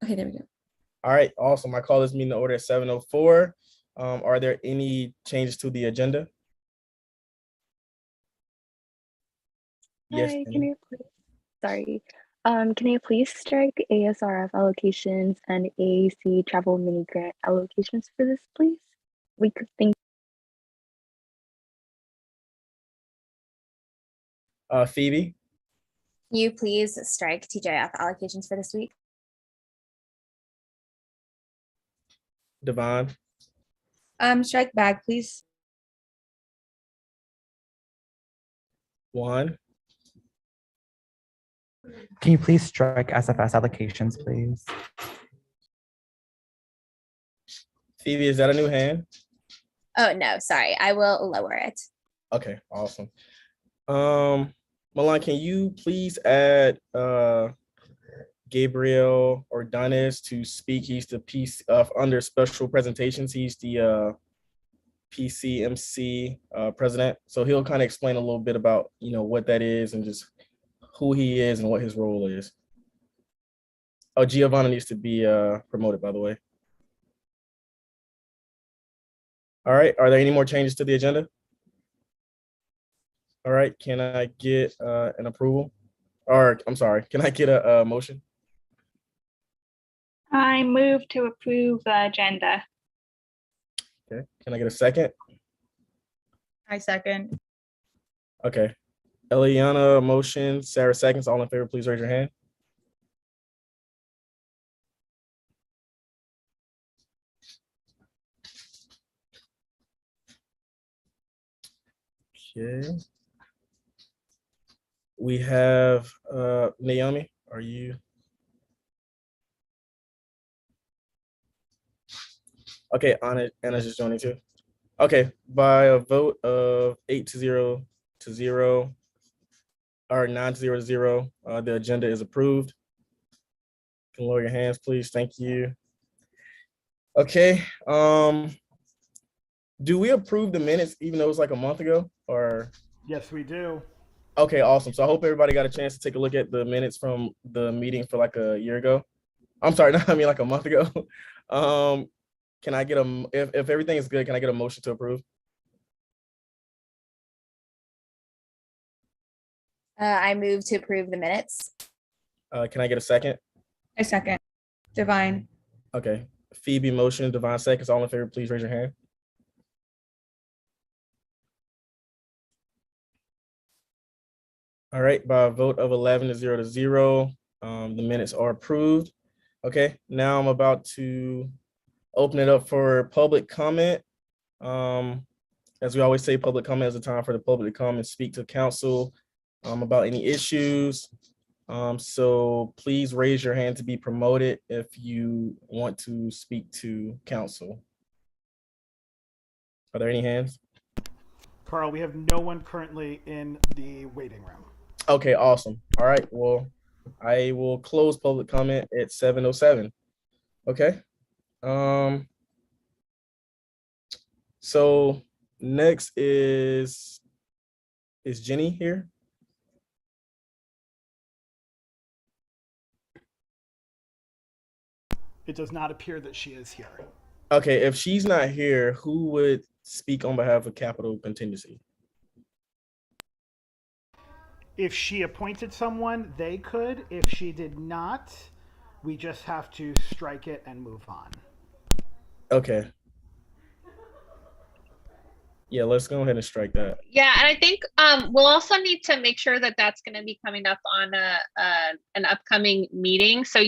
Okay, there we go. All right, awesome. I call this meeting to order at 7:04. Are there any changes to the agenda? Yes. Hi, can you please, sorry. Can you please strike ASRF allocations and AAC travel mini grant allocations for this, please? We could think. Phoebe, Can you please strike TJF allocations for this week? Devon, Strike bag, please. Juan, Can you please strike SFS allocations, please? Phoebe, is that a new hand? Oh, no, sorry. I will lower it. Okay, awesome. Milan, can you please add Gabriel Ordonez to speak? He's the piece of under special presentations. He's the PCMC president. So he'll kind of explain a little bit about, what that is and just who he is and what his role is. Oh, Giovanna needs to be promoted, by the way. All right, are there any more changes to the agenda? All right, can I get an approval? Or, I'm sorry, can I get a motion? I move to approve the agenda. Okay, can I get a second? I second. Okay, Eliana, motion, Sarah seconds, all in favor, please raise your hand. Okay. We have Naomi, are you? Okay, Anna's just joining too. Okay, by a vote of 8-0 to 0, or 9-0 to 0, the agenda is approved. You can lower your hands, please. Thank you. Okay, do we approve the minutes even though it was like a month ago, or? Yes, we do. Okay, awesome. So I hope everybody got a chance to take a look at the minutes from the meeting for like a year ago. I'm sorry, I mean like a month ago. Can I get if everything is good, can I get a motion to approve? I move to approve the minutes. Can I get a second? I second. Divine. Okay, Phoebe motion, Devon seconds, all in favor, please raise your hand. All right, by a vote of 11-0 to 0, the minutes are approved. Okay, now I'm about to open it up for public comment. As we always say, public comment is a time for the public to come and speak to council about any issues. So please raise your hand to be promoted if you want to speak to council. Are there any hands? Carl, we have no one currently in the waiting room. Okay, awesome. All right, well, I will close public comment at 7:07. Okay. So next is Jenny here? It does not appear that she is here. Okay, if she's not here, who would speak on behalf of capital contingency? If she appointed someone, they could. If she did not, we just have to strike it and move on. Okay. Yeah, let's go ahead and strike that. Yeah, and I think we'll also need to make sure that that's going to be coming up on an upcoming meeting. So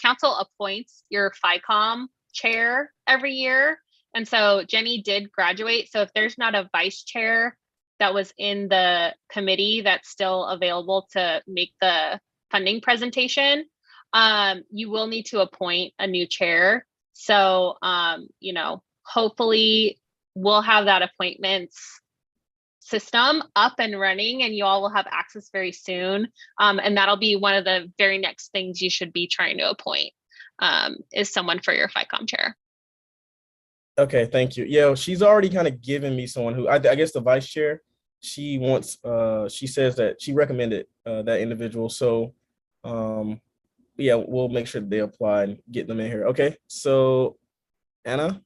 council appoints your FICOM chair every year. And so Jenny did graduate. So if there's not a vice chair that was in the committee that's still available to make the funding presentation, you will need to appoint a new chair. So, hopefully we'll have that appointments system up and running and you all will have access very soon. And that'll be one of the very next things you should be trying to appoint is someone for your FICOM chair. Okay, thank you. Yeah, she's already kind of given me someone who, I guess the vice chair, she wants, she says that she recommended that individual. So yeah, we'll make sure they apply and get them in here. Okay, so Anna.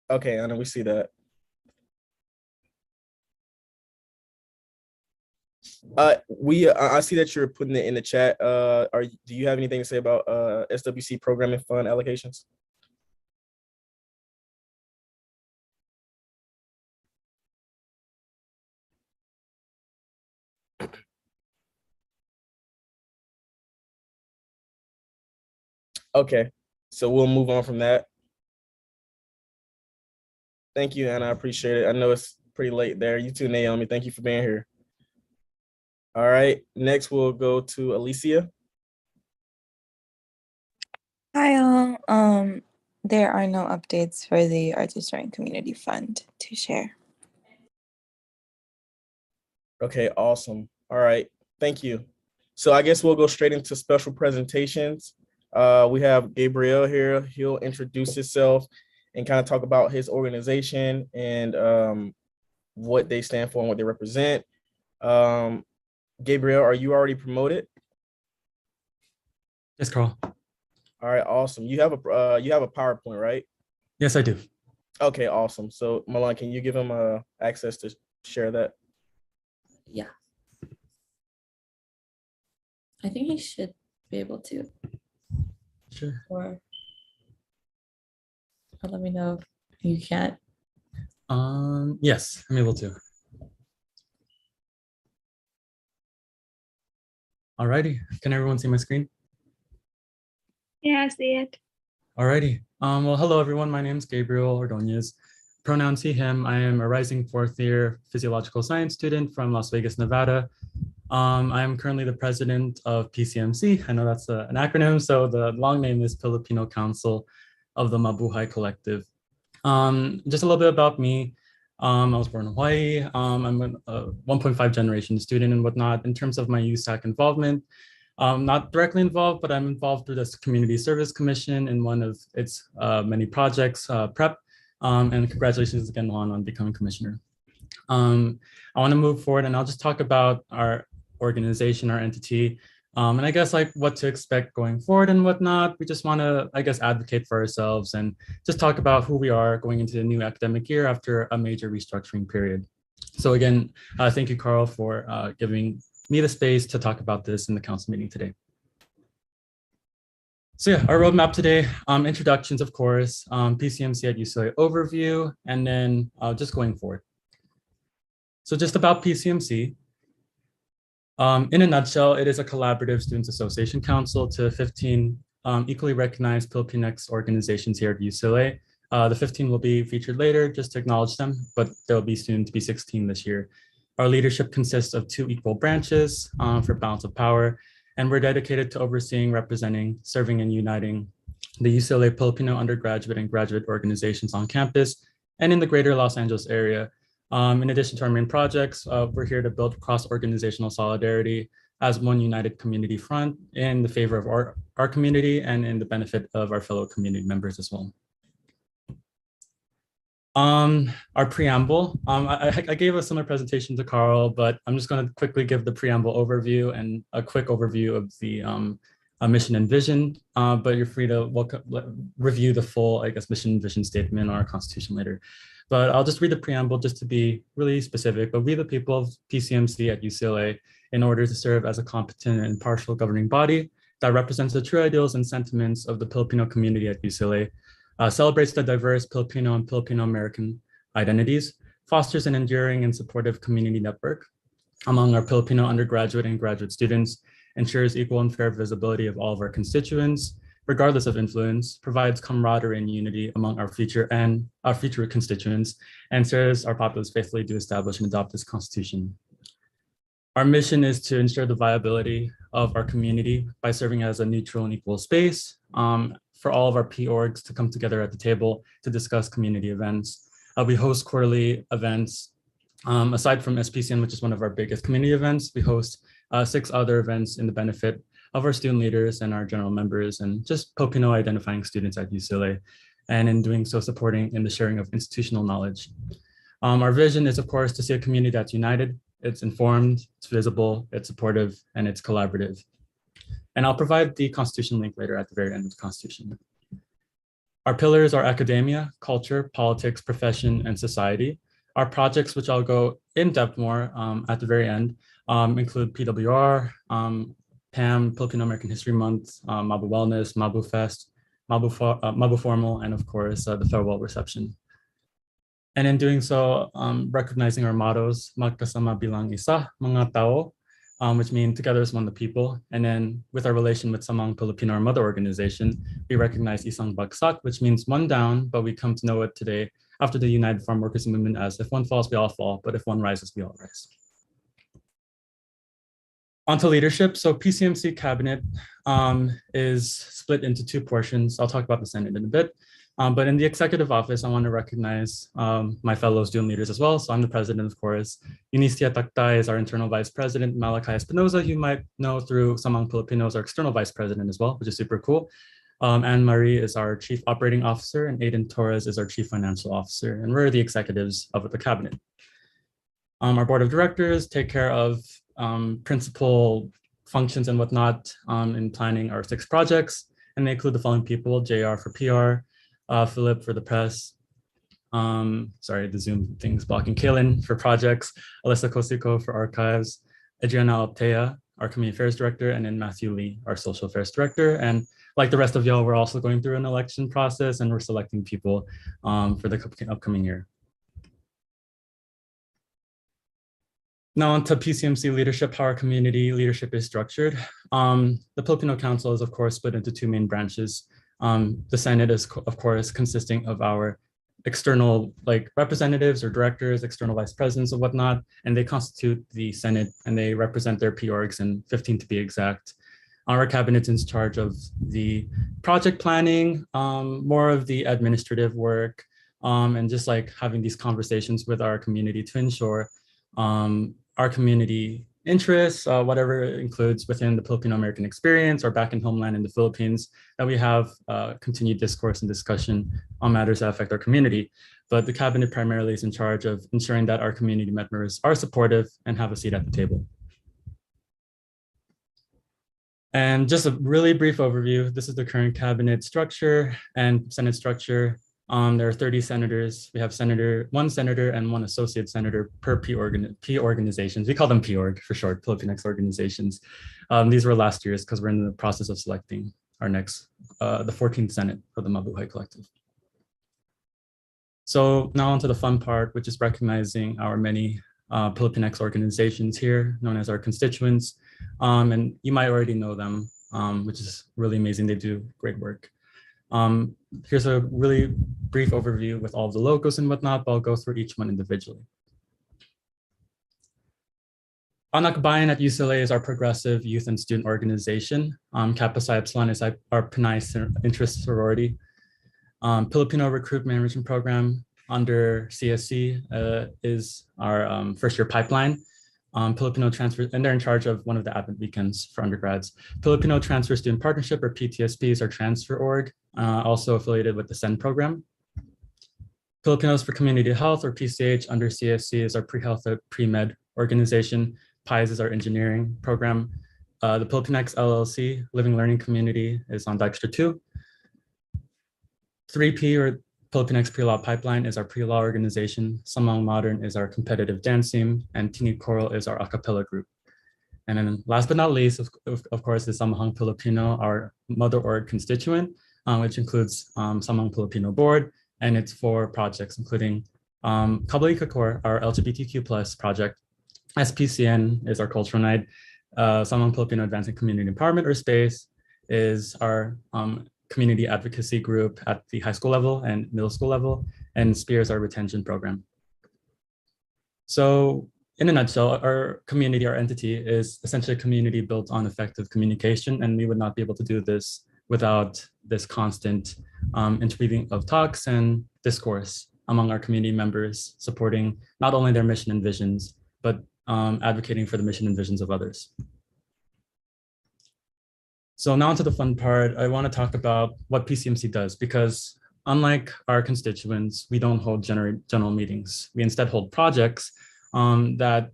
Okay, Anna, we see that. I see that you're putting it in the chat. Do you have anything to say about SWC programming fund allocations? Okay, so we'll move on from that. Thank you, Anna. I appreciate it. I know it's pretty late there. You too, Naomi. Thank you for being here. All right, next we'll go to Alicia. Hi all. There are no updates for the Arts Restoring Community Fund to share. Okay, awesome. All right, thank you. So I guess we'll go straight into special presentations. We have Gabriel here. He'll introduce himself and kind of talk about his organization and what they stand for and what they represent. Gabriel, are you already promoted? Yes, Carl. All right, awesome. You have a PowerPoint, right? Yes, I do. Okay, awesome. So Milan, can you give him access to share that? Yeah. I think he should be able to. Sure. Or let me know if you can't. Yes, I'm able to. Alrighty, can everyone see my screen? Yeah, I see it. Alrighty. Well, hello everyone. My name is Gabriel Ordonez. Pronouns he, him. I am a rising fourth year physiological science student from Las Vegas, Nevada. I am currently the president of PCMC. I know that's an acronym, so the long name is Filipino Council of the Mabuhay Collective. Just a little bit about me. I was born in Hawaii. I'm a 1.5 generation student and whatnot. In terms of my USAC involvement, not directly involved, but I'm involved through this Community Service Commission in one of its many projects, PrEP. And congratulations again, Juan, on becoming commissioner. I want to move forward and I'll just talk about our organization, our entity, and I guess like what to expect going forward and whatnot. We just want to, I guess, advocate for ourselves and just talk about who we are going into the new academic year after a major restructuring period. So again, thank you, Carl, for giving me the space to talk about this in the council meeting today. So yeah, our roadmap today, introductions, of course, PCMC at UCLA overview, and then just going forward. So just about PCMC. In a nutshell, it is a collaborative Students Association Council to 15 equally recognized Filipinx organizations here at UCLA. The 15 will be featured later just to acknowledge them, but there'll be soon to be 16 this year. Our leadership consists of 2 equal branches for balance of power, and we're dedicated to overseeing, representing, serving, and uniting the UCLA Filipino undergraduate and graduate organizations on campus and in the greater Los Angeles area. In addition to our main projects, we're here to build cross-organizational solidarity as one united community front in the favor of our community and in the benefit of our fellow community members as well. Our preamble, I gave a similar presentation to Carl, but I'm just going to quickly give the preamble overview and a quick overview of the mission and vision, but you're free to review the full, I guess, mission and vision statement or our constitution later. But I'll just read the preamble just to be really specific. But we, the people of PCMC at UCLA, in order to serve as a competent and impartial governing body that represents the true ideals and sentiments of the Filipino community at UCLA, celebrates the diverse Filipino and Filipino-American identities, fosters an enduring and supportive community network among our Filipino undergraduate and graduate students, ensures equal and fair visibility of all of our constituents, regardless of influence, provides camaraderie and unity among our future constituents, and serves our populace faithfully to establish and adopt this constitution. Our mission is to ensure the viability of our community by serving as a neutral and equal space for all of our P-orgs to come together at the table to discuss community events. We host quarterly events. Aside from SPCN, which is one of our biggest community events, we host 6 other events in the benefit of our student leaders and our general members, and just Filipino identifying students at UCLA, and in doing so, supporting in the sharing of institutional knowledge. Our vision is, of course, to see a community that's united, it's informed, it's visible, it's supportive, and it's collaborative. And I'll provide the Constitution link later at the very end of the Constitution. Our pillars are academia, culture, politics, profession, and society. Our projects, which I'll go in depth more at the very end, include PWR, PAM, Filipino American History Month, Mabu Wellness, Mabu Fest, Mabu Formal, and of course, the farewell reception. And in doing so, recognizing our mottos, Magkasama bilang isa, mga tao, which mean together as one the people. And then with our relation with Samang Pilipino, our mother organization, we recognize Isang Bagsak, which means one down, but we come to know it today after the United Farm Workers Movement as if one falls, we all fall, but if one rises, we all rise. Onto leadership. So PCMC cabinet is split into two portions. I'll talk about the Senate in a bit. But in the executive office, I want to recognize my fellow student leaders as well. So I'm the president, of course. Eunicia Tactay is our internal vice president. Malachi Espinoza, you might know through Samang Filipinos, our external vice president as well, which is super cool. Anne Marie is our chief operating officer, and Aiden Torres is our chief financial officer. And we're the executives of the cabinet. Our board of directors take care of principal functions and whatnot in planning our 6 projects. And they include the following people: JR for PR, Philip for the press, sorry, the Zoom thing's blocking, Kaylin for projects, Alyssa Kosiko for archives, Adriana Altea, our community affairs director, and then Matthew Lee, our social affairs director. And like the rest of y'all, we're also going through an election process and we're selecting people for the upcoming year. Now onto PCMC leadership, how our community leadership is structured. The Filipino Council is of course split into 2 main branches. The Senate is, of course, consisting of our external representatives or directors, external vice presidents and whatnot, and they constitute the Senate and they represent their P-orgs, and 15 to be exact. Our cabinet's in charge of the project planning, more of the administrative work, and just having these conversations with our community to ensure our community interests, whatever it includes within the Filipino American experience or back in homeland in the Philippines, that we have continued discourse and discussion on matters that affect our community. But the cabinet primarily is in charge of ensuring that our community members are supportive and have a seat at the table. And just a really brief overview, this is the current cabinet structure and Senate structure. There are 30 senators. We have one senator and 1 associate senator per P organizations. We call them P-org for short, Filipinx organizations. These were last year's because we're in the process of selecting our next, the 14th Senate for the Mabuhay Collective. So now onto the fun part, which is recognizing our many Filipinx organizations here, known as our constituents. And you might already know them, which is really amazing. They do great work. Here's a really brief overview with all the logos and whatnot, but I'll go through each one individually. Anak Bayan at UCLA is our progressive youth and student organization. Kappa Psi Epsilon is our Pinay interest sorority. Filipino Recruit Management Program under CSC is our first year pipeline. Filipino Transfer, and they're in charge of one of the Advent weekends for undergrads. Filipino Transfer Student Partnership, or PTSP, is our transfer org, also affiliated with the SEND program. Filipinos for Community Health, or PCH, under CSC is our pre-health, pre-med organization. PIES is our engineering program. The Filipinx LLC, Living Learning Community, is on Dexter 2. 3P, or Filipinx Pre-Law Pipeline, is our pre-law organization. Samang Modern is our competitive dance team, and Tini Coral is our a cappella group. And then last but not least, of course, is Samahang Filipino, our mother org constituent, which includes Samahang Filipino Board, and its 4 projects, including Kabali Kakor, our LGBTQ+ project. SPCN is our cultural night. Samahang Filipino Advancing Community Empowerment, or SPACE, is our community advocacy group at the high school level and middle school level, and SPEAR is our retention program. So in a nutshell, our community, our entity, is essentially a community built on effective communication, and we would not be able to do this without this constant interweaving of talks and discourse among our community members, supporting not only their mission and visions, but advocating for the mission and visions of others. So now onto the fun part. I want to talk about what PCMC does, because unlike our constituents, we don't hold general meetings. We instead hold projects that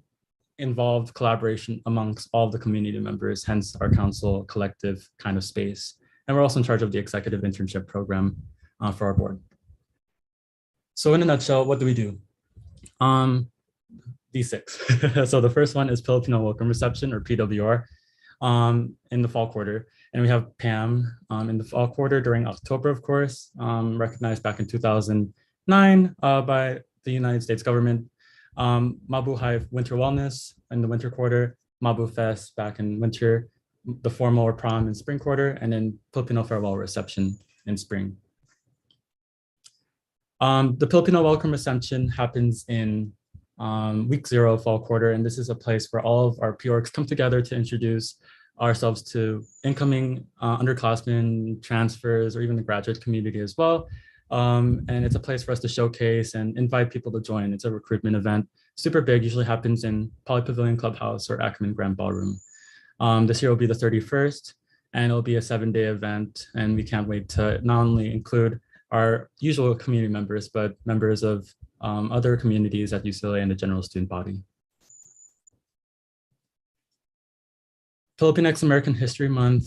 involve collaboration amongst all the community members, hence our council collective kind of space. And we're also in charge of the executive internship program for our board. So in a nutshell, what do we do? These six. So the first one is Filipino Welcome Reception, or PWR, in the fall quarter. And we have PAM in the fall quarter during October, of course, recognized back in 2009 by the United States government. Mabuhay Winter Wellness in the winter quarter, Mabu Fest back in winter, the formal or prom in spring quarter, and then Filipino Farewell Reception in spring. The Filipino Welcome Reception happens in week 0 fall quarter, and this is a place where all of our PORGs come together to introduce ourselves to incoming underclassmen, transfers, or even the graduate community as well. And it's a place for us to showcase and invite people to join. It's a recruitment event, super big, usually happens in Poly Pavilion Clubhouse or Ackerman Grand Ballroom. This year will be the 31st, and it'll be a 7-day event. And we can't wait to not only include our usual community members, but members of other communities at UCLA and the general student body. Filipinx American History Month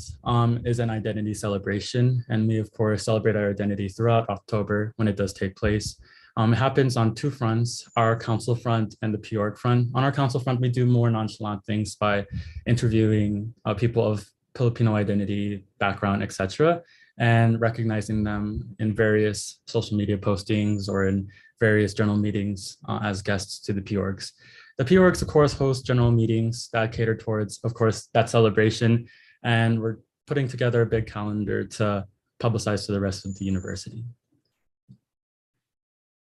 is an identity celebration, and we of course celebrate our identity throughout October when it does take place. It happens on 2 fronts, our council front and the PORG front. On our council front, we do more nonchalant things by interviewing people of Filipino identity, background, etc., and recognizing them in various social media postings or in various journal meetings as guests to the PORGs. The PORGs, of course, host general meetings that cater towards, of course, that celebration. And we're putting together a big calendar to publicize to the rest of the university.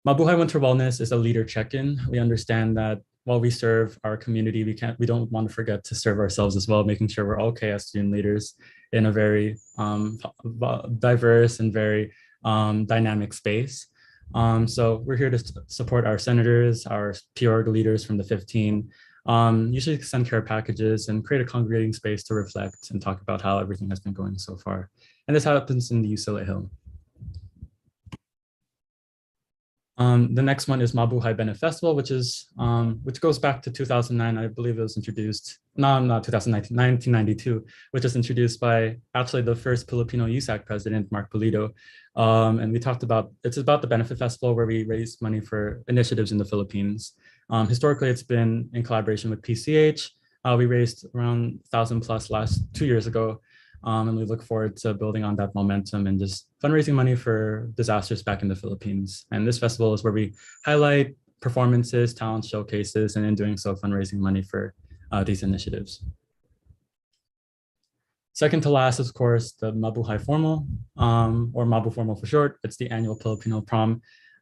Mabuhay Winter Wellness is a leader check-in. We understand that while we serve our community, we don't want to forget to serve ourselves as well, making sure we're okay as student leaders in a very diverse and very dynamic space. So we're here to support our senators, our PORG leaders from the 15, usually send care packages and create a congregating space to reflect and talk about how everything has been going so far. And this happens in the UCLA Hill. The next one is Mabuhay Bennett Festival, which goes back to 2009. I believe it was introduced, no, not 2019, 1992, which was introduced by actually the first Filipino USAC president, Mark Pulido. And we talked about, it's about the benefit festival where we raise money for initiatives in the Philippines. Historically, it's been in collaboration with PCH. We raised around 1,000 plus last 2 years ago. And we look forward to building on that momentum and just fundraising money for disasters back in the Philippines. And this festival is where we highlight performances, talent showcases, and in doing so, fundraising money for these initiatives. Second to last, of course, the Mabuhay Formal, or Mabu Formal for short. It's the annual Filipino prom.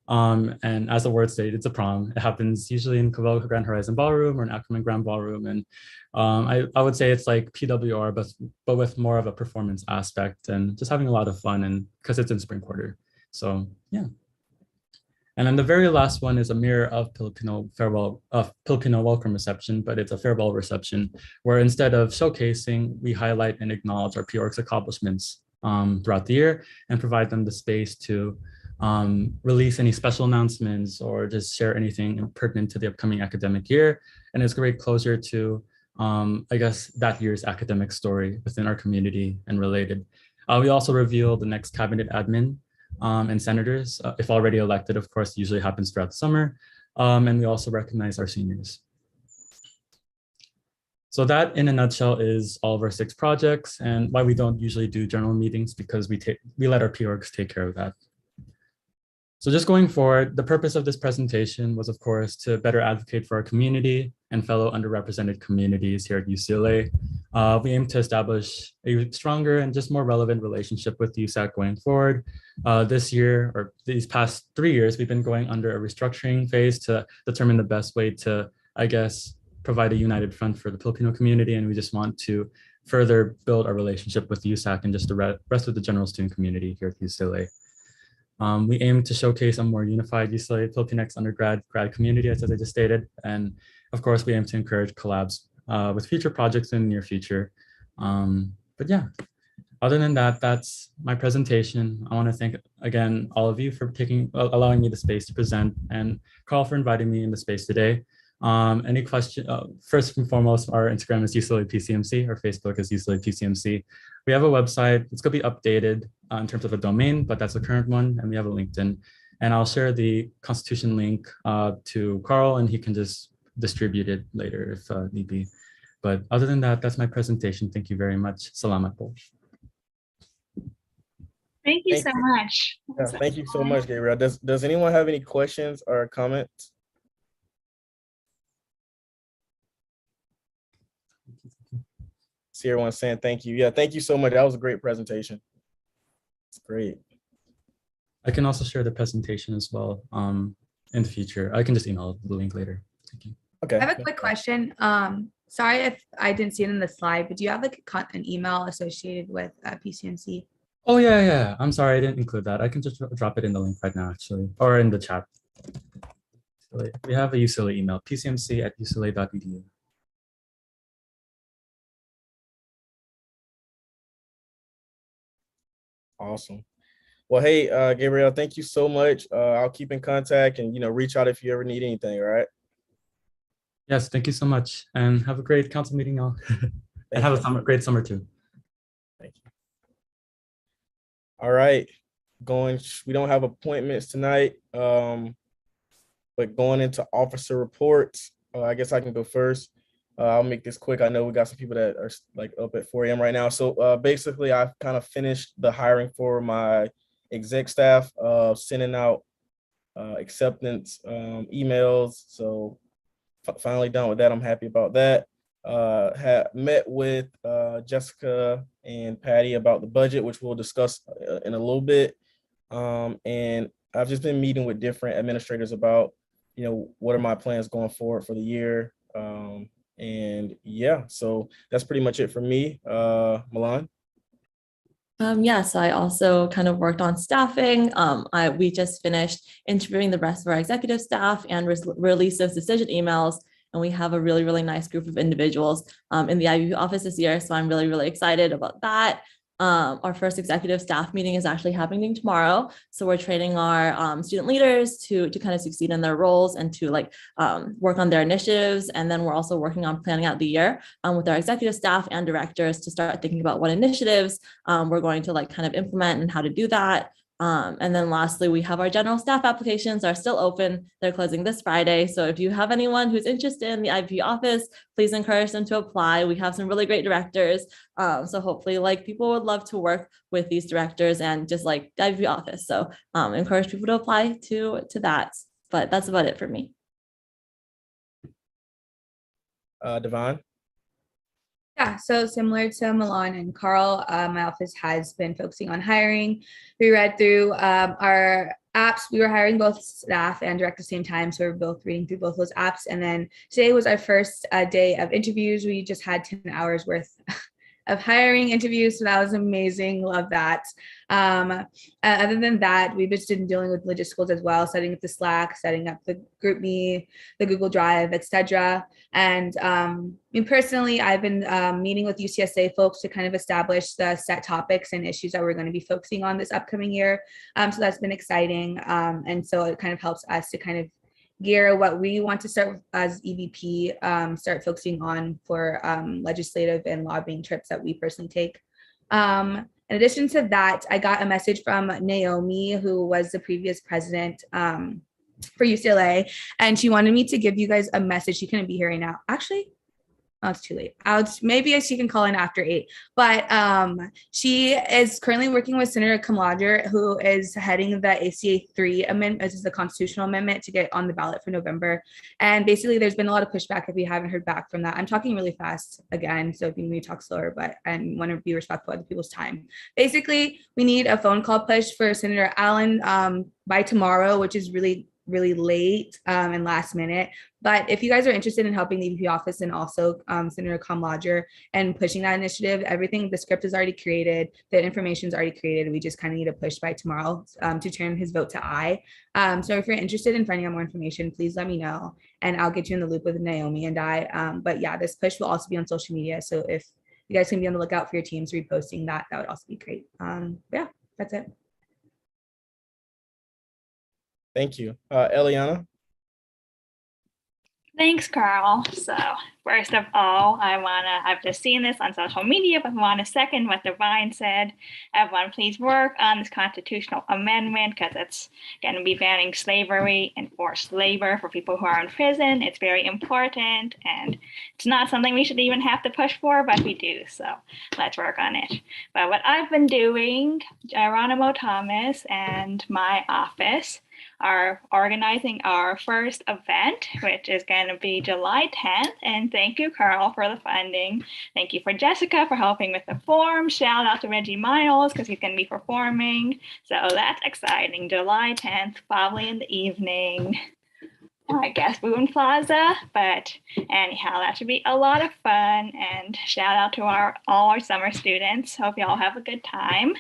And as the word stated, it's a prom. It happens usually in Cavell Grand Horizon Ballroom or in Ackerman Grand Ballroom. And I would say it's like PWR, but with more of a performance aspect and just having a lot of fun, and because it's in spring quarter. So yeah. And then the very last one is a mirror of Filipino Welcome Reception, but it's a farewell reception where instead of showcasing, we highlight and acknowledge our PORG's accomplishments throughout the year and provide them the space to release any special announcements or just share anything pertinent to the upcoming academic year. And it's a great closure to, I guess, that year's academic story within our community and related. We also reveal the next cabinet admin and senators, if already elected, of course, usually happens throughout the summer. And we also recognize our seniors. So that in a nutshell is all of our 6 projects and why we don't usually do general meetings, because we let our PORGs take care of that. So just going forward, the purpose of this presentation was, of course, to better advocate for our community and fellow underrepresented communities here at UCLA. We aim to establish a stronger and just more relevant relationship with USAC going forward. This year, or these past 3 years, we've been going under a restructuring phase to determine the best way to, I guess, provide a united front for the Filipino community. And we just want to further build our relationship with USAC and just the rest of the general student community here at UCLA. We aim to showcase a more unified UCLA Filipinx undergrad grad community, as I just stated. And of course, we aim to encourage collabs with future projects in the near future. But yeah, Other than that, that's my presentation. I want to thank again all of you for allowing me the space to present, and Carl for inviting me in the space today. Any question? First and foremost, our Instagram is UCLA PCMC. Our Facebook is UCLA PCMC. We have a website. It's going to be updated in terms of a domain, but that's the current one. And we have a LinkedIn. And I'll share the Constitution link to Carl, and he can just distribute it later if need be. But other than that, that's my presentation. Thank you very much. Salamat po. Thank you so much. Yeah, thank you so much, Gabriel. Does anyone have any questions or comments? See everyone saying thank you. Yeah, thank you so much. That was a great presentation. It's great. I can also share the presentation as well in the future. I can just email the link later. Thank you. Okay. I have a quick question. Sorry if I didn't see it in the slide, but do you have like an email associated with PCMC? Oh, yeah. I'm sorry, I didn't include that. I can just drop it in the link right now, actually, or in the chat. We have a UCLA email, pcmc@ucla.edu. Awesome. Well, hey, Gabriel, thank you so much. I'll keep in contact and, reach out if you ever need anything, all right? Yes, thank you so much. And have a great council meeting, y'all. And have a great summer too. Thank you. All right. We don't have appointments tonight, but going into officer reports, I guess I can go first. I'll make this quick. I know we got some people that are like up at 4 a.m. right now. So basically, I've kind of finished the hiring for my exec staff, sending out acceptance emails. So finally done with that. I'm happy about that. Had met with Jessica and Patty about the budget, which we'll discuss in a little bit. And I've just been meeting with different administrators about, what are my plans going forward for the year. And yeah, so that's pretty much it for me. Milan. Yeah, so I also kind of worked on staffing. We just finished interviewing the rest of our executive staff and release those decision emails. And we have a really, really nice group of individuals in the IVP office this year. So I'm really, really excited about that. Our first executive staff meeting is actually happening tomorrow. So we're training our student leaders to kind of succeed in their roles and to work on their initiatives. And then we're also working on planning out the year with our executive staff and directors to start thinking about what initiatives we're going to kind of implement and how to do that. And then lastly, we have our general staff applications are still open. They're closing this Friday. So if you have anyone who's interested in the IVP office, please encourage them to apply. We have some really great directors. So hopefully people would love to work with these directors and just the IVP office. So encourage people to apply to that. But that's about it for me. Devon. Yeah, so similar to Milan and Carl, my office has been focusing on hiring. We read through our apps. We were hiring both staff and direct at the same time, so we're both reading through both those apps. And then today was our first day of interviews. We just had 10 hours worth of hiring interviews, so that was amazing. Love that. Other than that, we've just been dealing with logisticals as well, setting up the Slack, setting up the GroupMe, the Google Drive, etc. And personally, I've been meeting with UCSA folks to kind of establish the set topics and issues that we're going to be focusing on this upcoming year. So that's been exciting. And so it kind of helps us to kind of gear what we want to start as EVP, start focusing on for legislative and lobbying trips that we personally take. In addition to that, I got a message from Naomi, who was the previous president for UCLA, and she wanted me to give you guys a message. She couldn't be here right now. Actually, oh, it's too late. Maybe she can call in after 8. But she is currently working with Senator Kamlager, who is heading the ACA 3 amendment. This is the constitutional amendment to get on the ballot for November. And basically, there's been a lot of pushback if we haven't heard back from that. I'm talking really fast again, so if you need me to talk slower, but I want to be respectful of other people's time. Basically, we need a phone call push for Senator Allen by tomorrow, which is really late and last minute. But if you guys are interested in helping the EVP office and also Senator Kamlager and pushing that initiative, everything, the script is already created, the information is already created. We just kind of need a push by tomorrow to turn his vote to aye. So if you're interested in finding out more information, please let me know and I'll get you in the loop with Naomi and I. But yeah, this push will also be on social media. So if you guys can be on the lookout for your teams reposting that. That would also be great. Yeah, that's it. Thank you. Eliana? Thanks, Carl. So first of all, I've just seen this on social media, but I want to second what Divine said. Everyone please work on this constitutional amendment because it's going to be banning slavery and forced labor for people who are in prison. It's very important, and it's not something we should even have to push for, but we do. So let's work on it. But what I've been doing, Geronimo Thomas and my office are organizing our first event, which is going to be July 10th. And thank you, Carl, for the funding. Thank you for Jessica for helping with the form. Shout out to Reggie Miles because he's going to be performing. So that's exciting. July 10th, probably in the evening. I guess Boone Plaza, but anyhow, that should be a lot of fun. And shout out to all our summer students. Hope you all have a good time.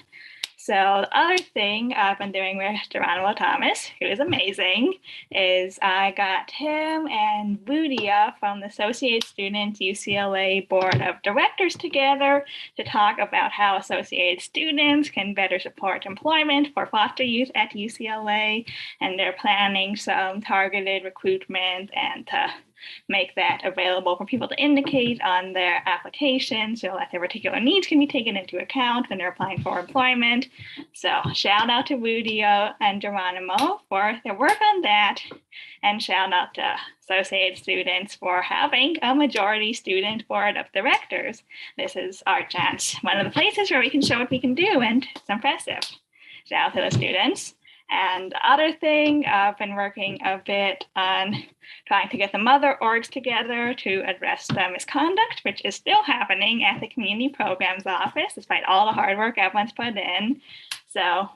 So the other thing I've been doing with Geronimo Thomas, who is amazing, is I got him and Budia from the Associated Students UCLA Board of Directors together to talk about how Associated Students can better support employment for foster youth at UCLA, and they're planning some targeted recruitment and to make that available for people to indicate on their application so that their particular needs can be taken into account when they're applying for employment. So shout out to Wudio and Geronimo for their work on that, and shout out to Associated Students for having a majority student board of directors. This is our chance, one of the places where we can show what we can do, and it's impressive. Shout out to the students. And the other thing, I've been working a bit on trying to get the mother orgs together to address the misconduct, which is still happening at the community programs office, despite all the hard work everyone's put in. So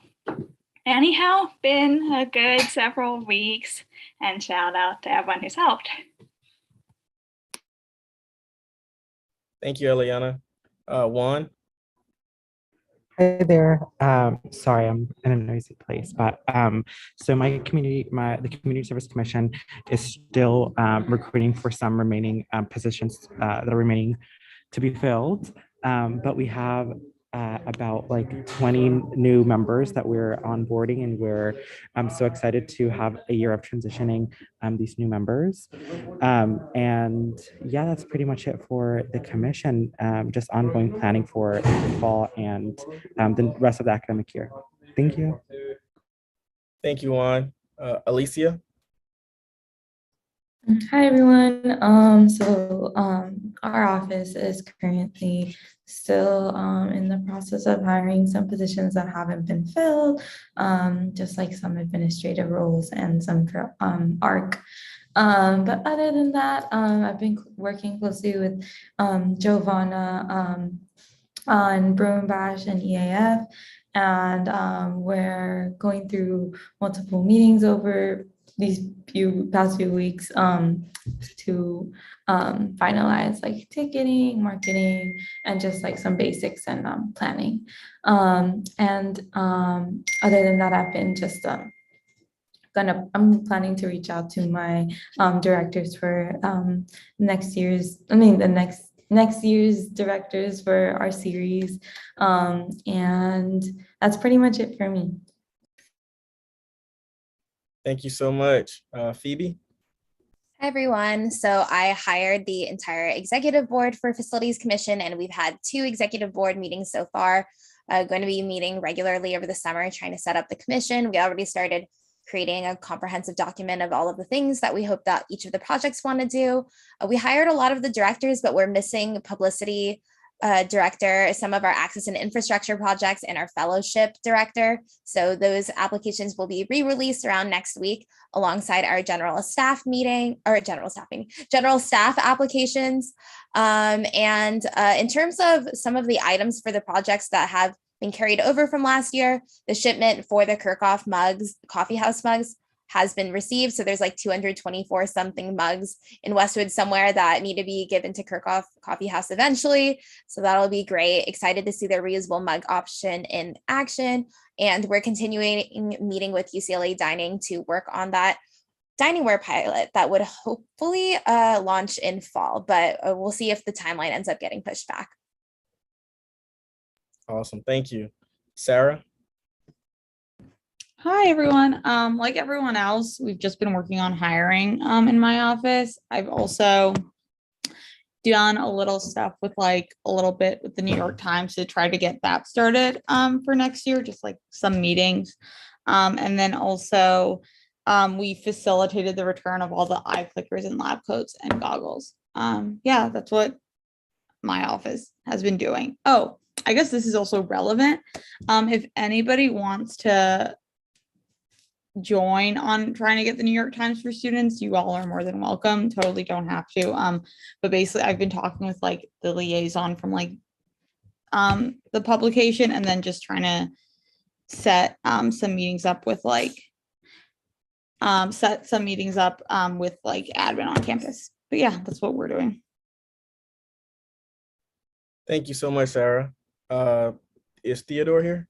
anyhow, been a good several weeks, and shout out to everyone who's helped. Thank you, Eliana. Juan? Hi there. Sorry, I'm in a noisy place, but so the Community Service Commission is still recruiting for some remaining positions that are remaining to be filled. But we have about like 20 new members that we're onboarding, and we're so excited to have a year of transitioning these new members. And yeah, that's pretty much it for the commission. Just ongoing planning for the fall and the rest of the academic year. Thank you. Thank you, Juan. Alicia? Hi, everyone. Our office is currently still in the process of hiring some positions that haven't been filled, just like some administrative roles and some for ARC. But other than that, I've been working closely with Giovanna on Bruin Bash and EAF, and we're going through multiple meetings over these past few weeks to finalize like ticketing, marketing, and just like some basics and planning. Other than that, I've been just I'm planning to reach out to my directors for next year's directors for our series, and that's pretty much it for me. Thank you so much. Phoebe? Hi, everyone. So I hired the entire executive board for Facilities Commission, and we've had 2 executive board meetings so far. Going to be meeting regularly over the summer, trying to set up the commission. We already started creating a comprehensive document of all of the things that we hope that each of the projects want to do. We hired a lot of the directors, but we're missing publicity director, some of our access and infrastructure projects, and our fellowship director. So those applications will be re-released around next week alongside our general staff applications. In terms of some of the items for the projects that have been carried over from last year, the shipment for the Kirchhoff mugs, coffee house mugs, has been received. So there's like 224 something mugs in Westwood somewhere that need to be given to Kirchhoff Coffee House eventually. So that'll be great. Excited to see their reusable mug option in action. And we're continuing meeting with UCLA Dining to work on that diningware pilot that would hopefully launch in fall, but we'll see if the timeline ends up getting pushed back. Awesome. Thank you. Sarah? Hi, everyone. Like everyone else, we've just been working on hiring in my office. I've also done a little stuff with like a little bit with the New York Times to try to get that started for next year, just like some meetings. And then also we facilitated the return of all the eye clickers and lab coats and goggles. Yeah, that's what my office has been doing. Oh, I guess this is also relevant. If anybody wants to join on trying to get the New York Times for students, you all are more than welcome. Totally don't have to. But basically I've been talking with like the liaison from like the publication, and then just trying to set some meetings up with like set some meetings up with like admin on campus. But yeah, that's what we're doing. Thank you so much, Sarah. Is Theodore here?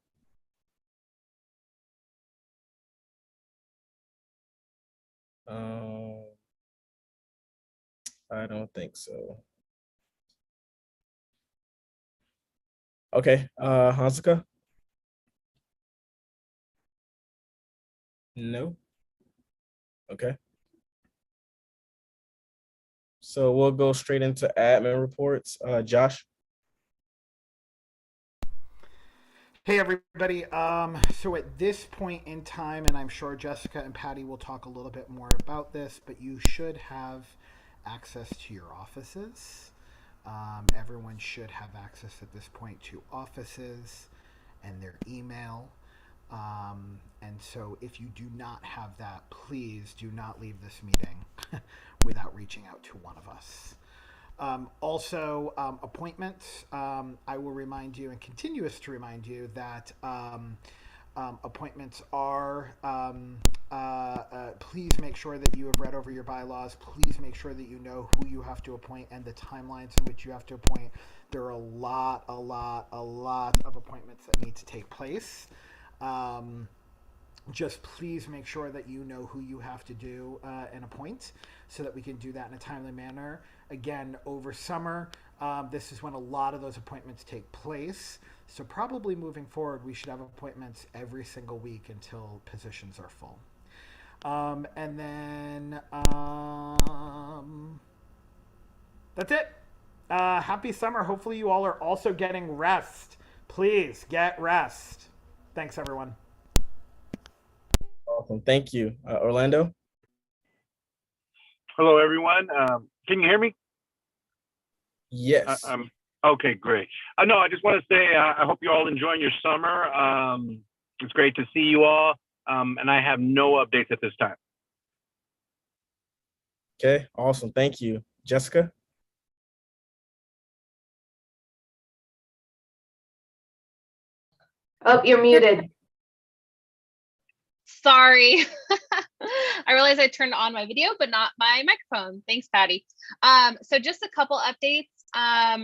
I don't think so. Okay, Hansuka? No? Okay. So we'll go straight into admin reports. Josh? Hey everybody, so at this point in time, and I'm sure Jessica and Patty will talk a little bit more about this, but you should have access to your offices. Everyone should have access at this point to offices and their email. And so if you do not have that, please do not leave this meeting without reaching out to one of us. Also, appointments, I will remind you and continuous to remind you that appointments are, please make sure that you have read over your bylaws. Please make sure that you know who you have to appoint and the timelines in which you have to appoint. There are a lot of appointments that need to take place. Just please make sure that you know who you have to do and appoint so that we can do that in a timely manner. Again, over summer, this is when a lot of those appointments take place. So probably moving forward, we should have appointments every single week until positions are full. And then that's it. Happy summer. Hopefully you all are also getting rest. Please get rest. Thanks, everyone. Awesome. Thank you. Orlando? Hello, everyone. Can you hear me? Yes. Okay, great. No, I just want to say I hope you're all enjoying your summer. It's great to see you all. And I have no updates at this time. Okay, awesome. Thank you. Jessica? Oh, you're muted. Sorry. I realized I turned on my video, but not my microphone. Thanks, Patty. So just a couple updates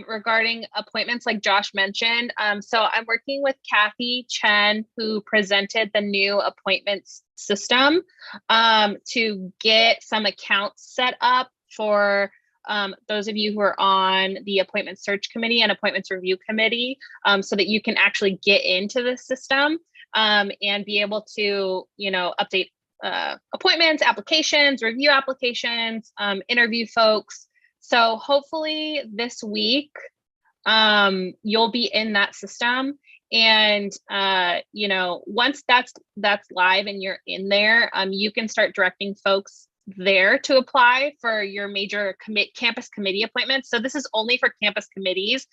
regarding appointments like Josh mentioned. So I'm working with Kathy Chen, who presented the new appointments system to get some accounts set up for those of you who are on the appointment search committee and appointments review committee so that you can actually get into the system and be able to, update appointments, applications, review applications, interview folks. So hopefully this week, you'll be in that system. And, once that's live and you're in there, you can start directing folks there to apply for your major campus committee appointments. So this is only for campus committees.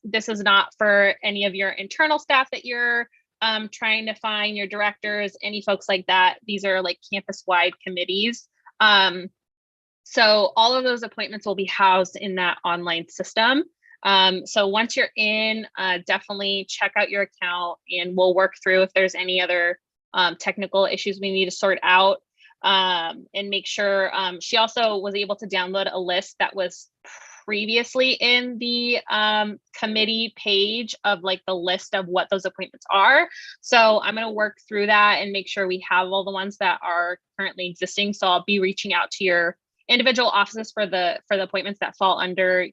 This is not for any of your internal staff that you're trying to find, your directors, any folks like that. These are like campus-wide committees. So all of those appointments will be housed in that online system. So once you're in, definitely check out your account and we'll work through if there's any other technical issues we need to sort out and make sure. She also was able to download a list that was previously in the committee page of like the list of what those appointments are. So I'm going to work through that and make sure we have all the ones that are currently existing. So I'll be reaching out to your individual offices for the appointments that fall under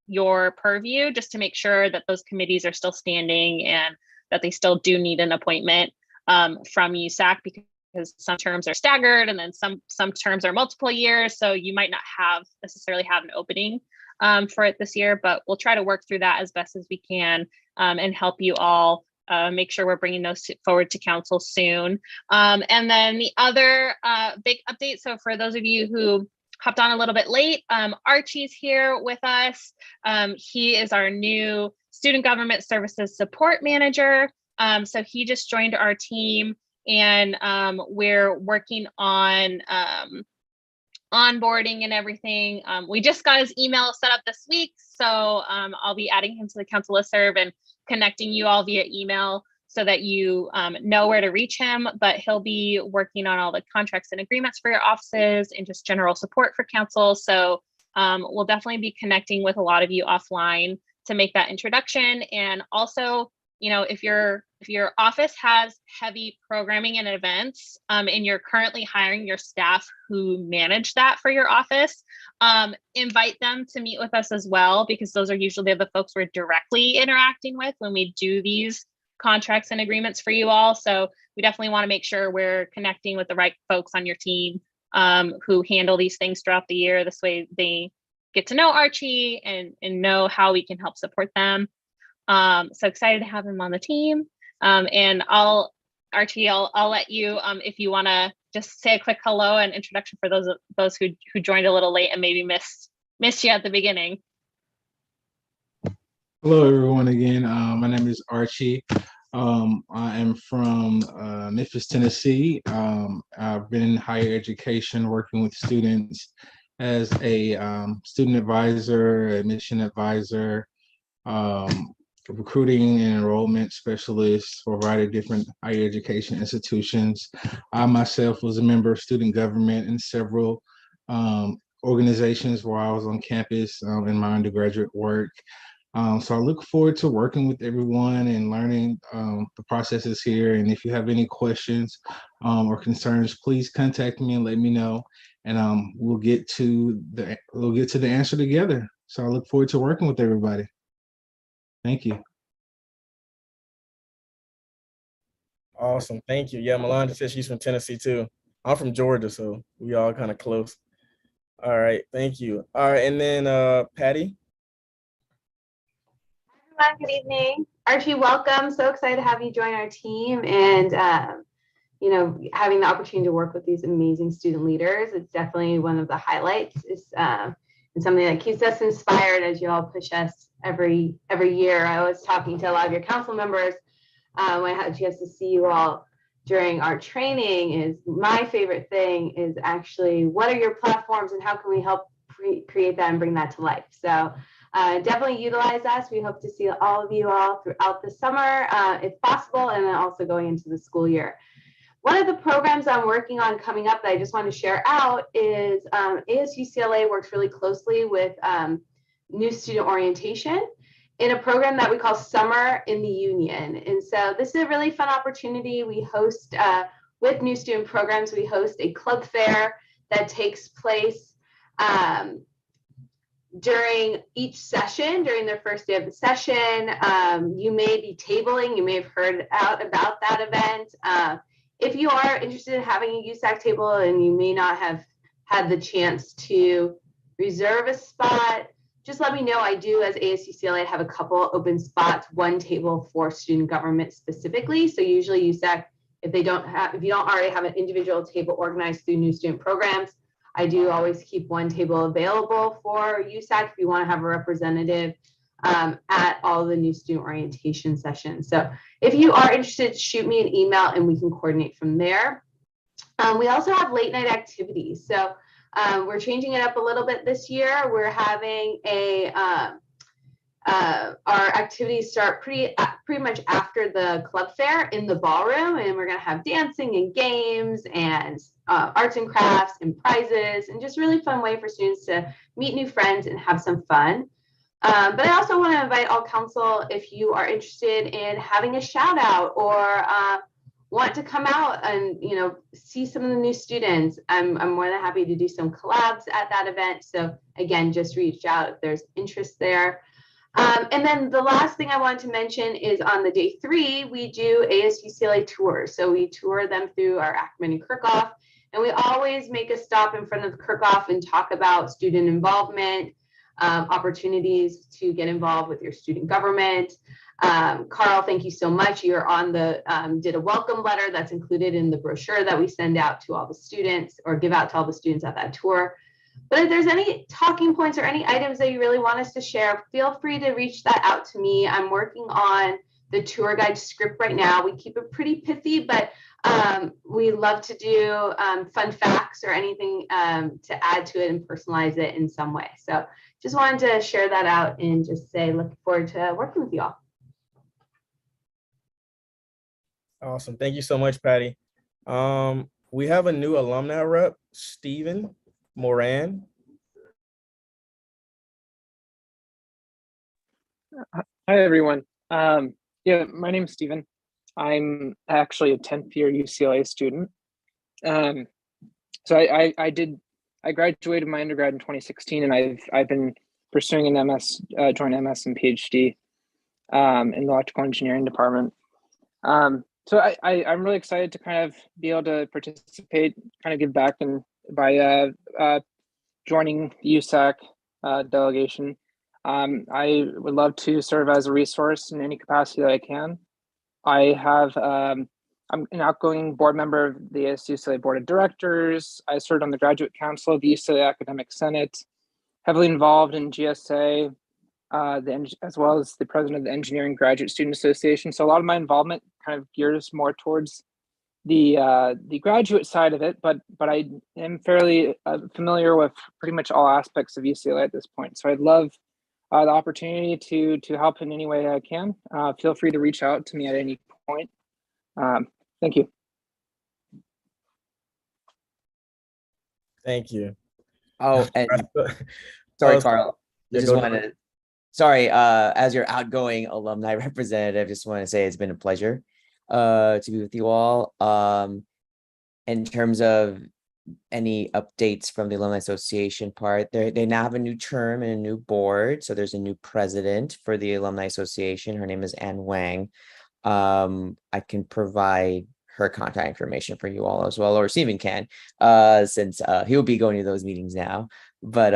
your purview, just to make sure that those committees are still standing and that they still do need an appointment from USAC, because some terms are staggered and then some terms are multiple years. So you might not necessarily have an opening for it this year, but we'll try to work through that as best as we can and help you all make sure we're bringing those forward to council soon. And then the other big update, so for those of you who hopped on a little bit late, Archie's here with us. He is our new Student Government Services Support Manager. So he just joined our team, and we're working on onboarding and everything. We just got his email set up this week, so I'll be adding him to the council listserv and connecting you all via email so that you know where to reach him. But he'll be working on all the contracts and agreements for your offices and just general support for council. So we'll definitely be connecting with a lot of you offline to make that introduction. And also, you know, if your office has heavy programming and events and you're currently hiring your staff who manage that for your office, invite them to meet with us as well, because those are usually the folks we're directly interacting with when we do these contracts and agreements for you all. So we definitely want to make sure we're connecting with the right folks on your team who handle these things throughout the year. This way they get to know Archie and know how we can help support them. So excited to have him on the team. And Archie, I'll let you, if you want to just say a quick hello and introduction for those who joined a little late and maybe missed you at the beginning. Hello, everyone. Again, my name is Archie. I am from Memphis, Tennessee. I've been in higher education working with students as a student advisor, admission advisor, recruiting and enrollment specialist for a variety of different higher education institutions. I myself was a member of student government in several organizations while I was on campus in my undergraduate work. So I look forward to working with everyone and learning the processes here. And if you have any questions or concerns, please contact me and let me know, and we'll get to the answer together. So I look forward to working with everybody. Thank you. Awesome. Thank you. Yeah, Melania says she's from Tennessee too. I'm from Georgia, so we all kind of close. All right. Thank you. All right. And then Patty. Hi, everyone. Good evening. Archie, welcome. So excited to have you join our team, and you know, having the opportunity to work with these amazing student leaders. It's definitely one of the highlights. It's and something that keeps us inspired as you all push us every year. I was talking to a lot of your council members when I had a chance to see you all during our training. Is my favorite thing is actually, what are your platforms and how can we help create that and bring that to life? So definitely utilize us. We hope to see all of you all throughout the summer if possible, and then also going into the school year. One of the programs I'm working on coming up that I just want to share out is ASUCLA works really closely with new student orientation in a program that we call Summer in the Union. And so this is a really fun opportunity. We host, with new student programs, we host a club fair that takes place during each session, during their first day of the session. You may be tabling, you may have heard out about that event. If you are interested in having a USAC table and you may not have had the chance to reserve a spot, just let me know. I do, as ASUCLA, have a couple open spots, one table for student government specifically. So usually USAC, if you don't already have an individual table organized through new student programs, I do always keep one table available for USAC if you want to have a representative at all the new student orientation sessions. So if you are interested, shoot me an email and we can coordinate from there. We also have late night activities. So we're changing it up a little bit this year. We're having our activities start pretty much after the club fair in the ballroom, and we're going to have dancing and games and arts and crafts and prizes, and just really fun way for students to meet new friends and have some fun. But I also want to invite all council, if you are interested in having a shout out want to come out and, see some of the new students, I'm more than happy to do some collabs at that event. So again, just reach out if there's interest there. And then the last thing I wanted to mention is on the day 3, we do ASUCLA tours. So we tour them through our Ackerman and Kirchhoff, and we always make a stop in front of Kirchhoff and talk about student involvement, opportunities to get involved with your student government. Carl, thank you so much. You're on the, did a welcome letter that's included in the brochure that we send out to all the students or give out to all the students at that tour. But if there's any talking points or any items that you really want us to share, feel free to reach that out to me. I'm working on the tour guide script right now. We keep it pretty pithy, but we love to do fun facts or anything to add to it and personalize it in some way. So just wanted to share that out and just say, looking forward to working with you all. Awesome. Thank you so much, Patty. We have a new alumni rep, Stephen Moran. Hi, everyone. Yeah, my name is Stephen. I'm actually a 10th year UCLA student. So I graduated my undergrad in 2016, and I've been pursuing an MS, joint MS and PhD in the electrical engineering department. So I'm really excited to kind of be able to participate, kind of give back, and by joining the USAC delegation. I would love to serve as a resource in any capacity that I can. I'm an outgoing board member of the UCLA Board of Directors. I served on the Graduate Council of the UCLA Academic Senate, heavily involved in GSA, as well as the president of the Engineering Graduate Student Association. So a lot of my involvement kind of gears more towards the graduate side of it, but I am fairly familiar with pretty much all aspects of UCLA at this point. So I'd love the opportunity to help in any way I can. Feel free to reach out to me at any point. Thank you. Thank you. Oh, and sorry, Carl. Yeah, Just wanted to, sorry, as your outgoing alumni representative, just want to say it's been a pleasure to be with you all. In terms of any updates from the Alumni Association part, they now have a new term and a new board. So there's a new president for the Alumni Association. Her name is Ann Wang. I can provide her contact information for you all as well, or Stephen can, since he'll be going to those meetings now. But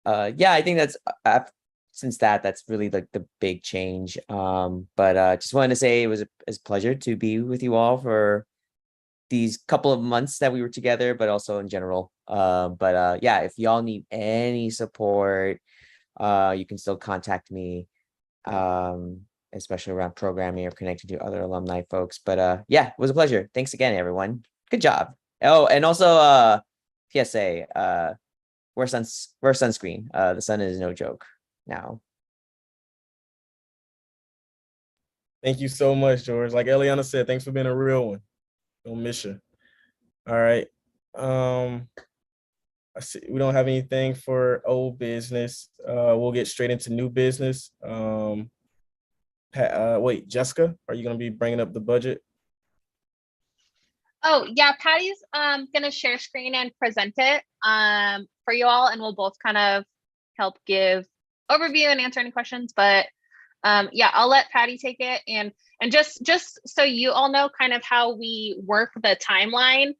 yeah, I think that's since that's really like the big change. But just wanted to say it was a pleasure to be with you all for these couple of months that we were together, but also in general. But yeah, if y'all need any support, you can still contact me, especially around programming or connected to other alumni folks. But yeah, it was a pleasure. Thanks again, everyone. Good job. Oh, and also PSA, wear sunscreen. The sun is no joke now. Thank you so much, George. Like Eliana said, thanks for being a real one. Don't miss you. All right. I see we don't have anything for old business. We'll get straight into new business. Wait, Jessica, are you going to be bringing up the budget? Oh yeah, Patty's gonna share screen and present it for you all, and we'll both kind of help give overview and answer any questions. But yeah, I'll let Patty take it, and just so you all know kind of how we work the timeline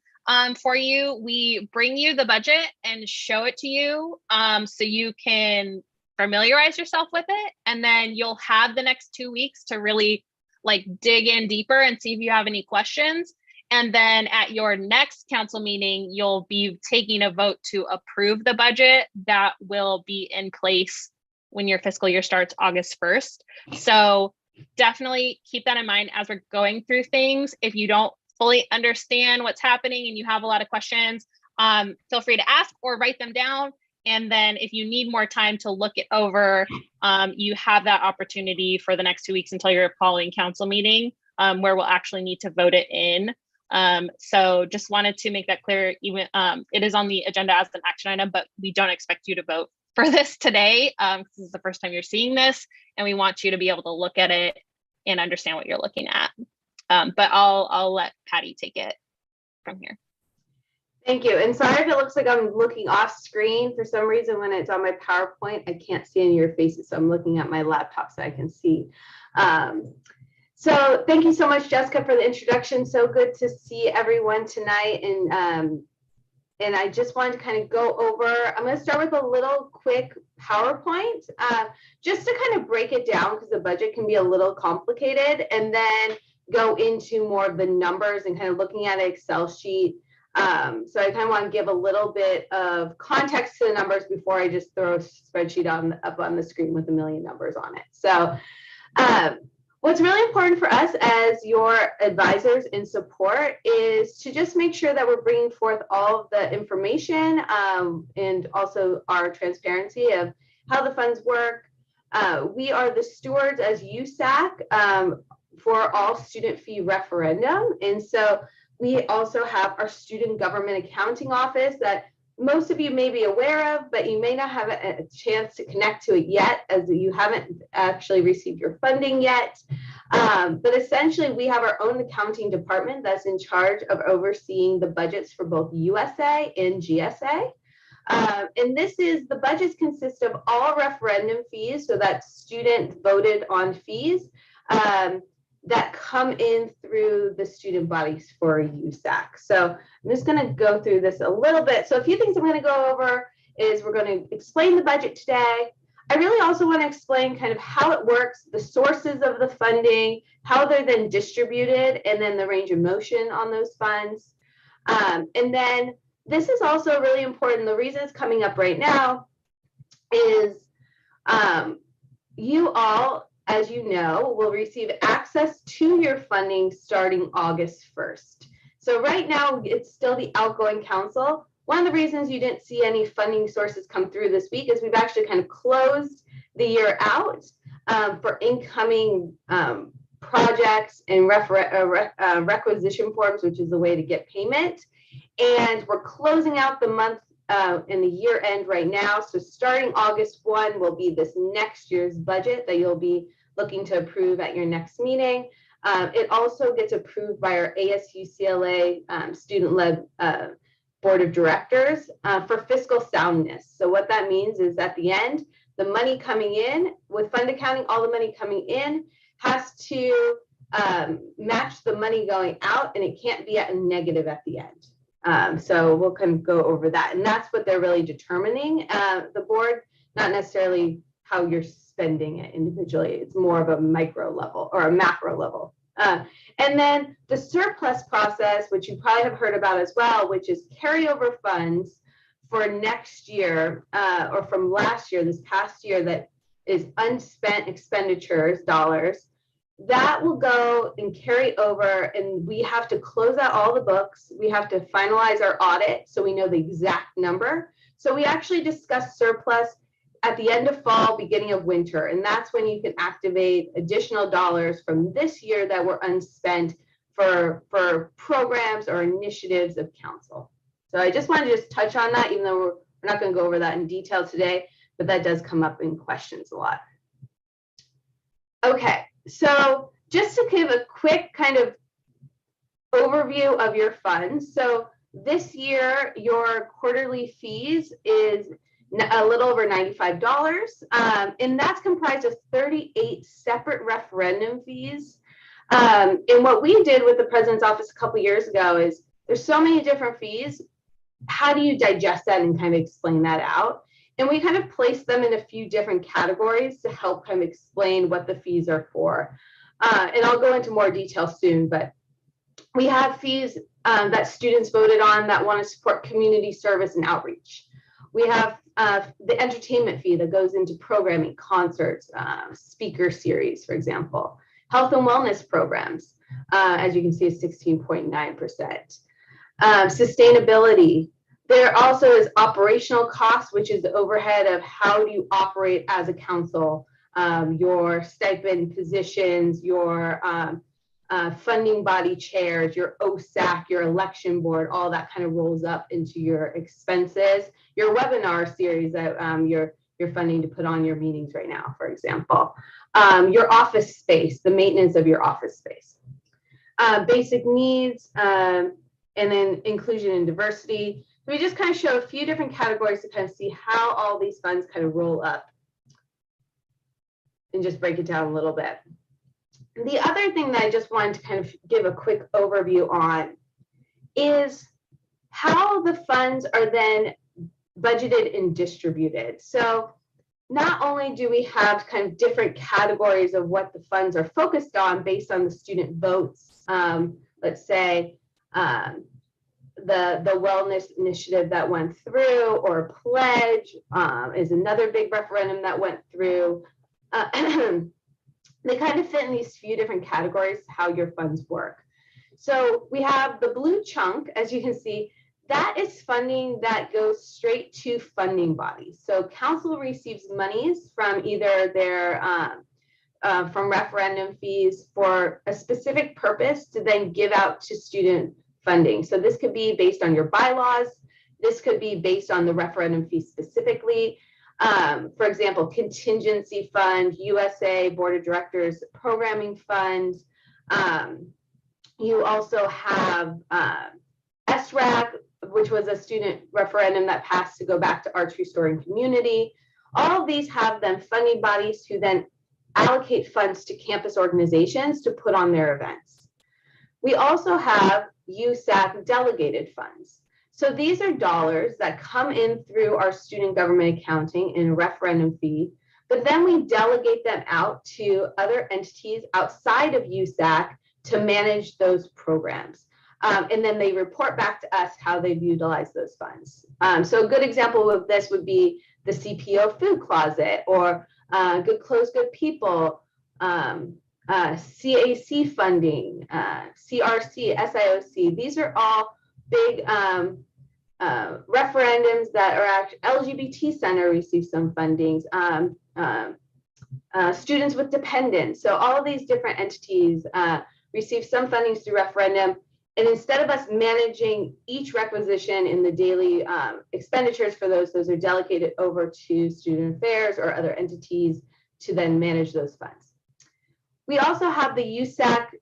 for you. We bring you the budget and show it to you so you can familiarize yourself with it, and then you'll have the next 2 weeks to really like dig in deeper and see if you have any questions. And then at your next council meeting, you'll be taking a vote to approve the budget that will be in place when your fiscal year starts August 1st. So definitely keep that in mind as we're going through things. If you don't fully understand what's happening and you have a lot of questions, feel free to ask or write them down. And then if you need more time to look it over, you have that opportunity for the next 2 weeks until your following council meeting, where we'll actually need to vote it in. So just wanted to make that clear. Even it is on the agenda as an action item, but we don't expect you to vote for this today. This is the first time you're seeing this, and we want you to be able to look at it and understand what you're looking at. But I'll let Patty take it from here. Thank you. And sorry if it looks like I'm looking off screen. For some reason, when it's on my PowerPoint, I can't see any of your faces. So I'm looking at my laptop so I can see. So thank you so much, Jessica, for the introduction. So good to see everyone tonight. And I just wanted to kind of go over, I'm going to start with a little quick PowerPoint, just to kind of break it down because the budget can be a little complicated, and then go into more of the numbers and kind of looking at an Excel sheet. So I kind of want to give a little bit of context to the numbers before I just throw a spreadsheet up on the screen with a million numbers on it. So what's really important for us as your advisors in support is to just make sure that we're bringing forth all of the information and also our transparency of how the funds work. We are the stewards as USAC for all student fee referendum. And so we also have our student government accounting office that most of you may be aware of, but you may not have a chance to connect to it yet, as you haven't actually received your funding yet. But essentially, we have our own accounting department that's in charge of overseeing the budgets for both USA and GSA. And the budgets consist of all referendum fees, so that's student voted on fees that come in through the student bodies for USAC. So I'm just going to go through this a little bit. So a few things I'm going to go over is we're going to explain the budget today. I really also want to explain kind of how it works, the sources of the funding, how they're then distributed, and then the range of motion on those funds. And then this is also really important. The reason it's coming up right now is you all, as you know, will receive access to your funding starting August 1st. So right now, it's still the outgoing council. One of the reasons you didn't see any funding sources come through this week is we've actually kind of closed the year out for incoming projects and requisition forms, which is the way to get payment. And we're closing out the month in the year end right now. So starting August 1 will be this next year's budget that you'll be looking to approve at your next meeting. It also gets approved by our ASU-CLA student-led board of directors for fiscal soundness. So what that means is at the end, the money coming in with fund accounting, all the money coming in has to match the money going out, and it can't be at a negative at the end. So we'll kind of go over that. And that's what they're really determining, the board, not necessarily how you're spending it individually. It's more of a micro level or a macro level. And then the surplus process, which you probably have heard about as well, which is carryover funds for next year or from last year, this past year, that is unspent expenditures, dollars, that will go and carry over, and we have to close out all the books. We have to finalize our audit so we know the exact number. So we actually discuss surplus at the end of fall, beginning of winter, and that's when you can activate additional dollars from this year that were unspent for programs or initiatives of council. So I just wanted to just touch on that, even though we're not going to go over that in detail today, but that does come up in questions a lot. Okay, so just to give a quick kind of overview of your funds. So this year, your quarterly fees is a little over $95, and that's comprised of 38 separate referendum fees. And what we did with the president's office a couple years ago is there's so many different fees. How do you digest that and kind of explain that out? And we kind of placed them in a few different categories to help kind of explain what the fees are for. And I'll go into more detail soon, but we have fees that students voted on that want to support community service and outreach. We have the entertainment fee that goes into programming, concerts, speaker series, for example. Health and wellness programs, as you can see, is 16.9%. Sustainability. There also is operational costs, which is the overhead of how do you operate as a council, your stipend positions, your funding body chairs, your OSAC, your election board, all that kind of rolls up into your expenses. Your webinar series that you're funding to put on your meetings right now, for example. Your office space, the maintenance of your office space. basic needs, and then inclusion and diversity. So we just kind of show a few different categories to kind of see how all these funds kind of roll up and just break it down a little bit. The other thing that I just wanted to kind of give a quick overview on is how the funds are then budgeted and distributed. So not only do we have kind of different categories of what the funds are focused on based on the student votes, let's say the wellness initiative that went through, or pledge is another big referendum that went through. They kind of fit in these few different categories how your funds work. So we have the blue chunk, as you can see, that is funding that goes straight to funding bodies. So council receives monies from either their from referendum fees for a specific purpose to then give out to student funding. So this could be based on your bylaws. This could be based on the referendum fee specifically. For example, contingency fund, USA Board of Directors programming fund. You also have SRAC, which was a student referendum that passed to go back to arts restoring community. All of these have then funding bodies who then allocate funds to campus organizations to put on their events. We also have USAC delegated funds. So these are dollars that come in through our student government accounting and referendum fee, but then we delegate them out to other entities outside of USAC to manage those programs. And then they report back to us how they've utilized those funds. So a good example of this would be the CPO food closet, or Good Clothes, Good People, CAC funding, CRC, SIOC. These are all big referendums that are actually, LGBT Center receives some fundings, Students with Dependents. So all of these different entities receive some fundings through referendum. And instead of us managing each requisition in the daily expenditures for those are delegated over to student affairs or other entities to then manage those funds. We also have the USAC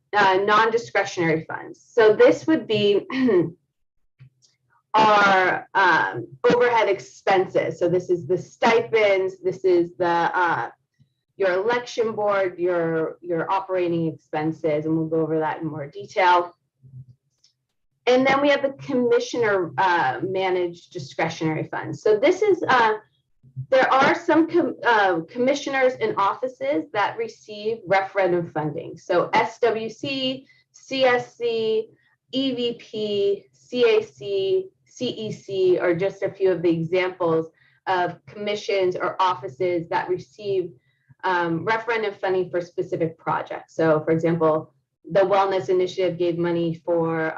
non-discretionary funds. So this would be our overhead expenses. So this is the stipends, this is the your election board, your operating expenses, and we'll go over that in more detail. And then we have the commissioner managed discretionary funds. So this is, there are some commissioners and offices that receive referendum funding. So SWC, CSC, EVP, CAC, CEC are just a few of the examples of commissions or offices that receive referendum funding for specific projects. So for example, the Wellness Initiative gave money for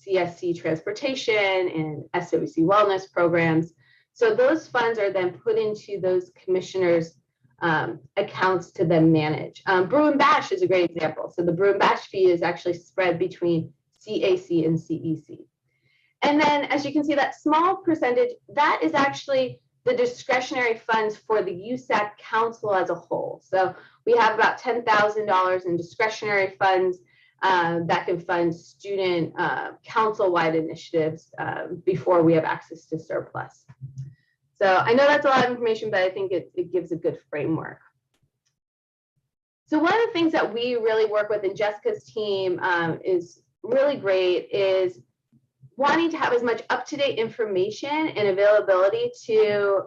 CSC transportation and SWC wellness programs. So those funds are then put into those commissioners' accounts to then manage. Brew and Bash is a great example. So the Brew and Bash fee is actually spread between CAC and CEC. And then as you can see, that small percentage, that is actually the discretionary funds for the USAC Council as a whole. So we have about $10,000 in discretionary funds that can fund student council-wide initiatives before we have access to surplus. So I know that's a lot of information, but I think it gives a good framework. So one of the things that we really work with, and Jessica's team is really great, is wanting to have as much up-to-date information and availability to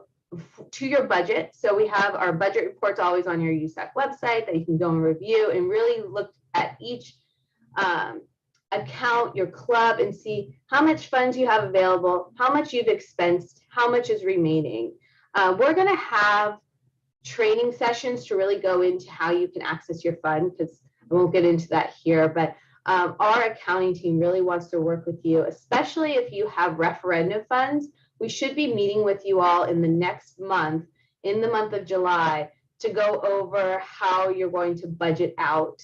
your budget. So we have our budget reports always on your USAC website that you can go and review and really look at each account, your club, and see how much funds you have available, how much you've expensed, how much is remaining. We're going to have training sessions to really go into how you can access your fund, because I won't get into that here, but our accounting team really wants to work with you, especially if you have referendum funds. We should be meeting with you all in the next month, in the month of July, to go over how you're going to budget out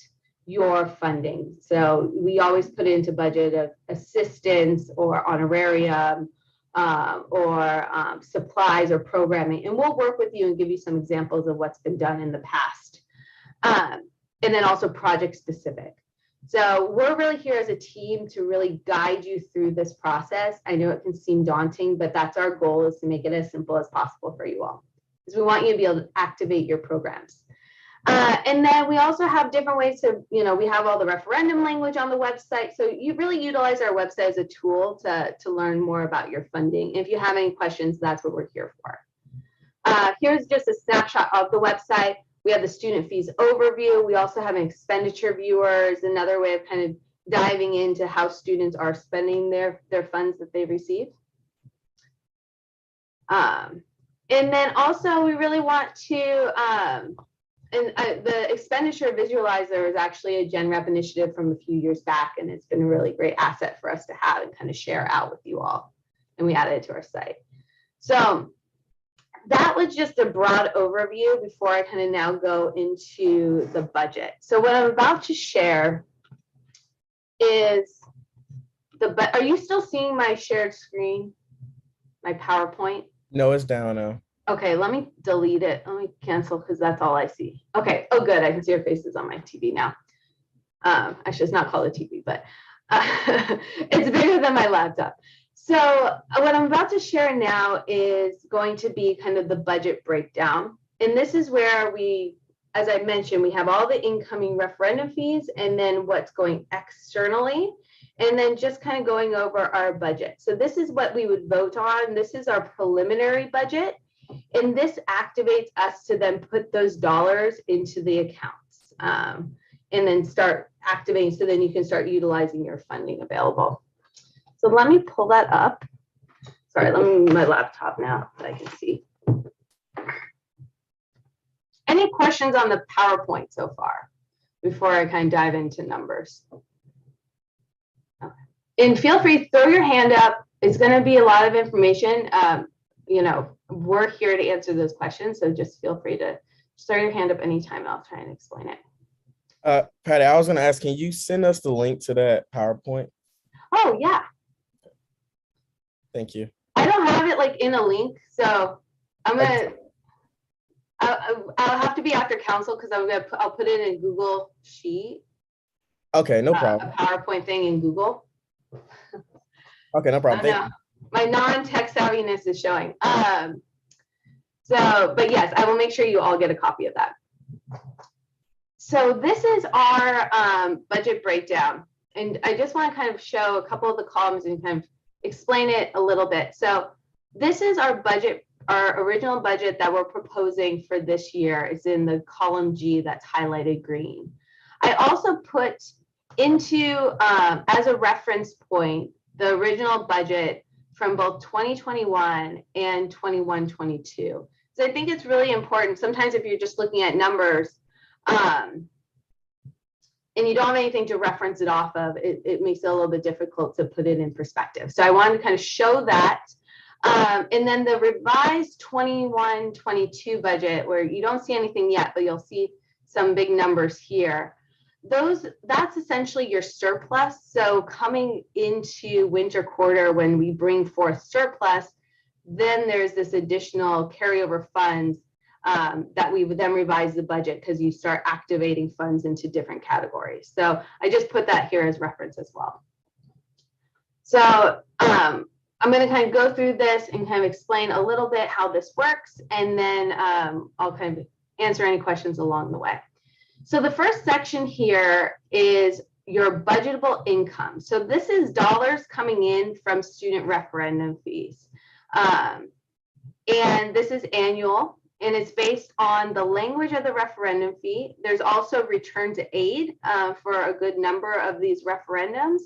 your funding. So we always put into budget of assistance or honorarium or supplies or programming, and we'll work with you and give you some examples of what's been done in the past. And then also project specific. So we're really here as a team to really guide you through this process. I know it can seem daunting, but that's our goal, is to make it as simple as possible for you all, because we want you to be able to activate your programs. And then we also have different ways to, we have all the referendum language on the website. So you really utilize our website as a tool to learn more about your funding. If you have any questions, that's what we're here for. Here's just a snapshot of the website. We have the student fees overview. We also have an expenditure viewer, another way of kind of diving into how students are spending their funds that they receive. And then also we really want to, the expenditure visualizer is actually a GenRep initiative from a few years back, and it's been a really great asset for us to have and kind of share out with you all. And we added it to our site. So that was just a broad overview before I kind of now go into the budget. So what I'm about to share is are you still seeing my shared screen, my PowerPoint? No, it's down now. Okay, let me delete it. Let me cancel, because that's all I see. Okay, oh good, I can see your faces on my TV now. Actually, it's not called a TV, but it's bigger than my laptop. So what I'm about to share now is going to be kind of the budget breakdown. And this is where we, as I mentioned, we have all the incoming referendum fees and then what's going externally, and then just kind of going over our budget. So this is what we would vote on. This is our preliminary budget. And this activates us to then put those dollars into the accounts and then start activating, so then you can start utilizing your funding available. So let me pull that up. Sorry, let me move my laptop now so I can see. Any questions on the PowerPoint so far before I kind of dive into numbers? Okay. And feel free to throw your hand up. It's going to be a lot of information. We're here to answer those questions. So just feel free to throw your hand up anytime and I'll try and explain it. Patty, I was going to ask, can you send us the link to that PowerPoint? Oh, yeah. Thank you. I don't have it like in a link, so I'm gonna. I'll have to be after council, because I'll put it in Google Sheet. Okay, no problem. A PowerPoint thing in Google. Okay, no problem. Thank you. My non-tech savviness is showing. But yes, I will make sure you all get a copy of that. So this is our budget breakdown, and I just want to kind of show a couple of the columns and kind of explain it a little bit. So this is our budget, our original budget that we're proposing for this year. Is in the column G that's highlighted green. I also put into, as a reference point, the original budget from both 2021 and 21-22. So I think it's really important. Sometimes if you're just looking at numbers, and you don't have anything to reference it off of, it makes it a little bit difficult to put it in perspective. So I wanted to kind of show that. And then the revised 21-22 budget, where you don't see anything yet, but you'll see some big numbers here. That's essentially your surplus. So coming into winter quarter, when we bring forth surplus, then there's this additional carryover funds that we would then revise the budget, because you start activating funds into different categories. So I just put that here as reference as well. So I'm going to kind of go through this and kind of explain a little bit how this works, and then I'll kind of answer any questions along the way. So the first section here is your budgetable income. So this is dollars coming in from student referendum fees. And this is annual, and it's based on the language of the referendum fee. There's also return to aid for a good number of these referendums.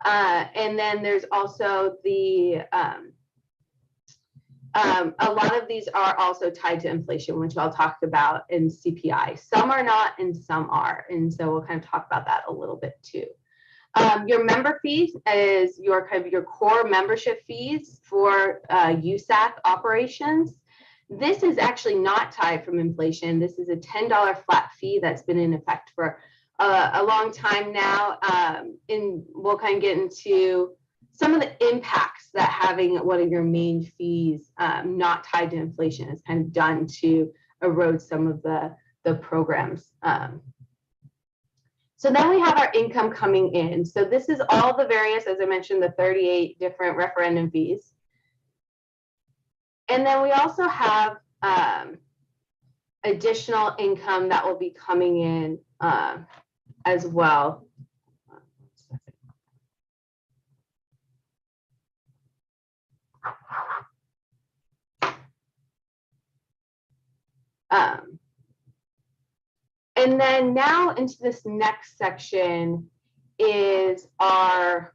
And then there's also the, a lot of these are also tied to inflation, which I'll talk about in CPI. Some are not and some are. And so we'll kind of talk about that a little bit too. Your member fees is your kind of your core membership fees for USAC operations. This is actually not tied from inflation. This is a $10 flat fee that's been in effect for a long time now. And we'll kind of get into some of the impacts that having one of your main fees not tied to inflation has kind of done to erode some of the programs. So then we have our income coming in. So this is all the various, as I mentioned, the 38 different referendum fees. And then we also have additional income that will be coming in as well. And then now into this next section is our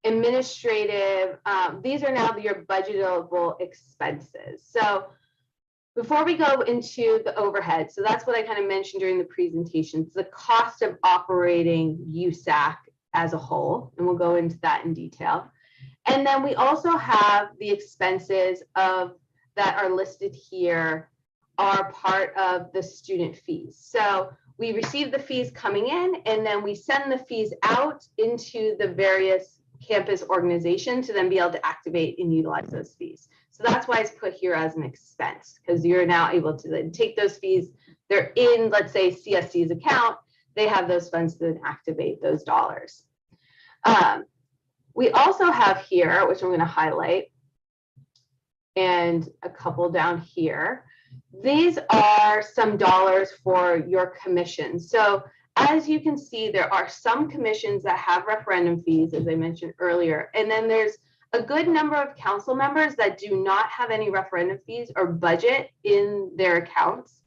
administrative, these are now your budgetable expenses. So before we go into the overhead, so that's what I kind of mentioned during the presentation, it's the cost of operating USAC as a whole, and we'll go into that in detail. And then we also have the expenses that are listed here are part of the student fees. So we receive the fees coming in, and then we send the fees out into the various campus organizations to then be able to activate and utilize those fees. So that's why it's put here as an expense, because you're now able to then take those fees, they're in, let's say, CSC's account, they have those funds to then activate those dollars. We also have here, which I'm going to highlight, and a couple down here. These are some dollars for your commissions. So as you can see, there are some commissions that have referendum fees, as I mentioned earlier, and then there's a good number of council members that do not have any referendum fees or budget in their accounts.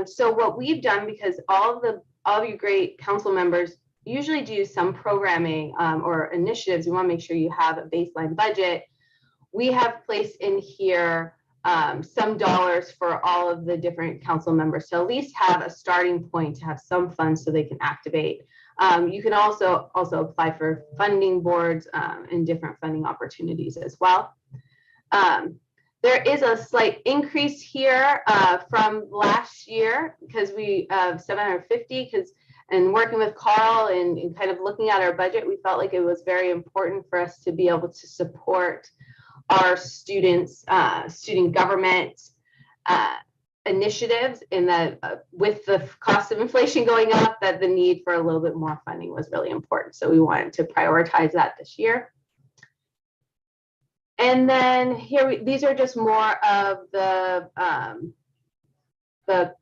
So what we've done, because all of you great council members usually do some programming or initiatives, you want to make sure you have a baseline budget. We have placed in here some dollars for all of the different council members to at least have a starting point to have some funds so they can activate. You can also apply for funding boards and different funding opportunities as well. There is a slight increase here from last year because we have 750 and working with Carl and kind of looking at our budget, we felt like it was very important for us to be able to support our students, student government initiatives, in that with the cost of inflation going up, that the need for a little bit more funding was really important. So we wanted to prioritize that this year. And then here, these are just more of the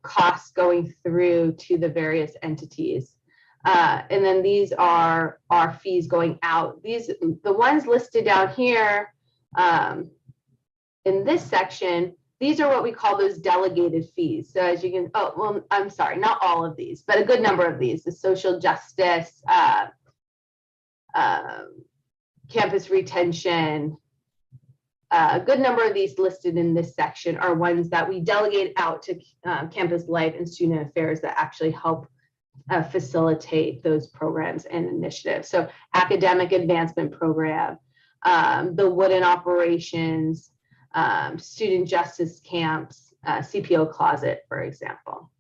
costs going through to the various entities. And then these are our fees going out. The ones listed down here in this section, these are what we call those delegated fees. So as you can, I'm sorry, not all of these, but a good number of these, the social justice, campus retention, a good number of these listed in this section are ones that we delegate out to campus life and student affairs that actually help facilitate those programs and initiatives. So academic advancement program, the wooden operations, student justice camps, CPO closet, for example.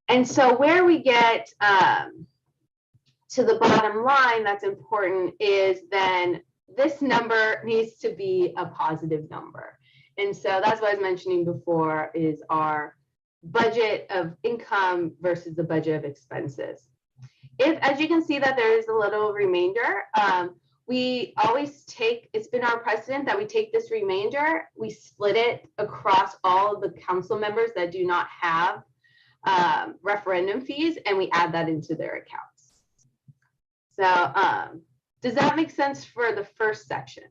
And so where we get to the bottom line that's important is then this number needs to be a positive number. And so that's what I was mentioning before, is our budget of income versus the budget of expenses. As you can see that there is a little remainder, we always take, it's been our precedent that we take this remainder, we split it across all of the council members that do not have referendum fees, and we add that into their accounts. So does that make sense for the first section?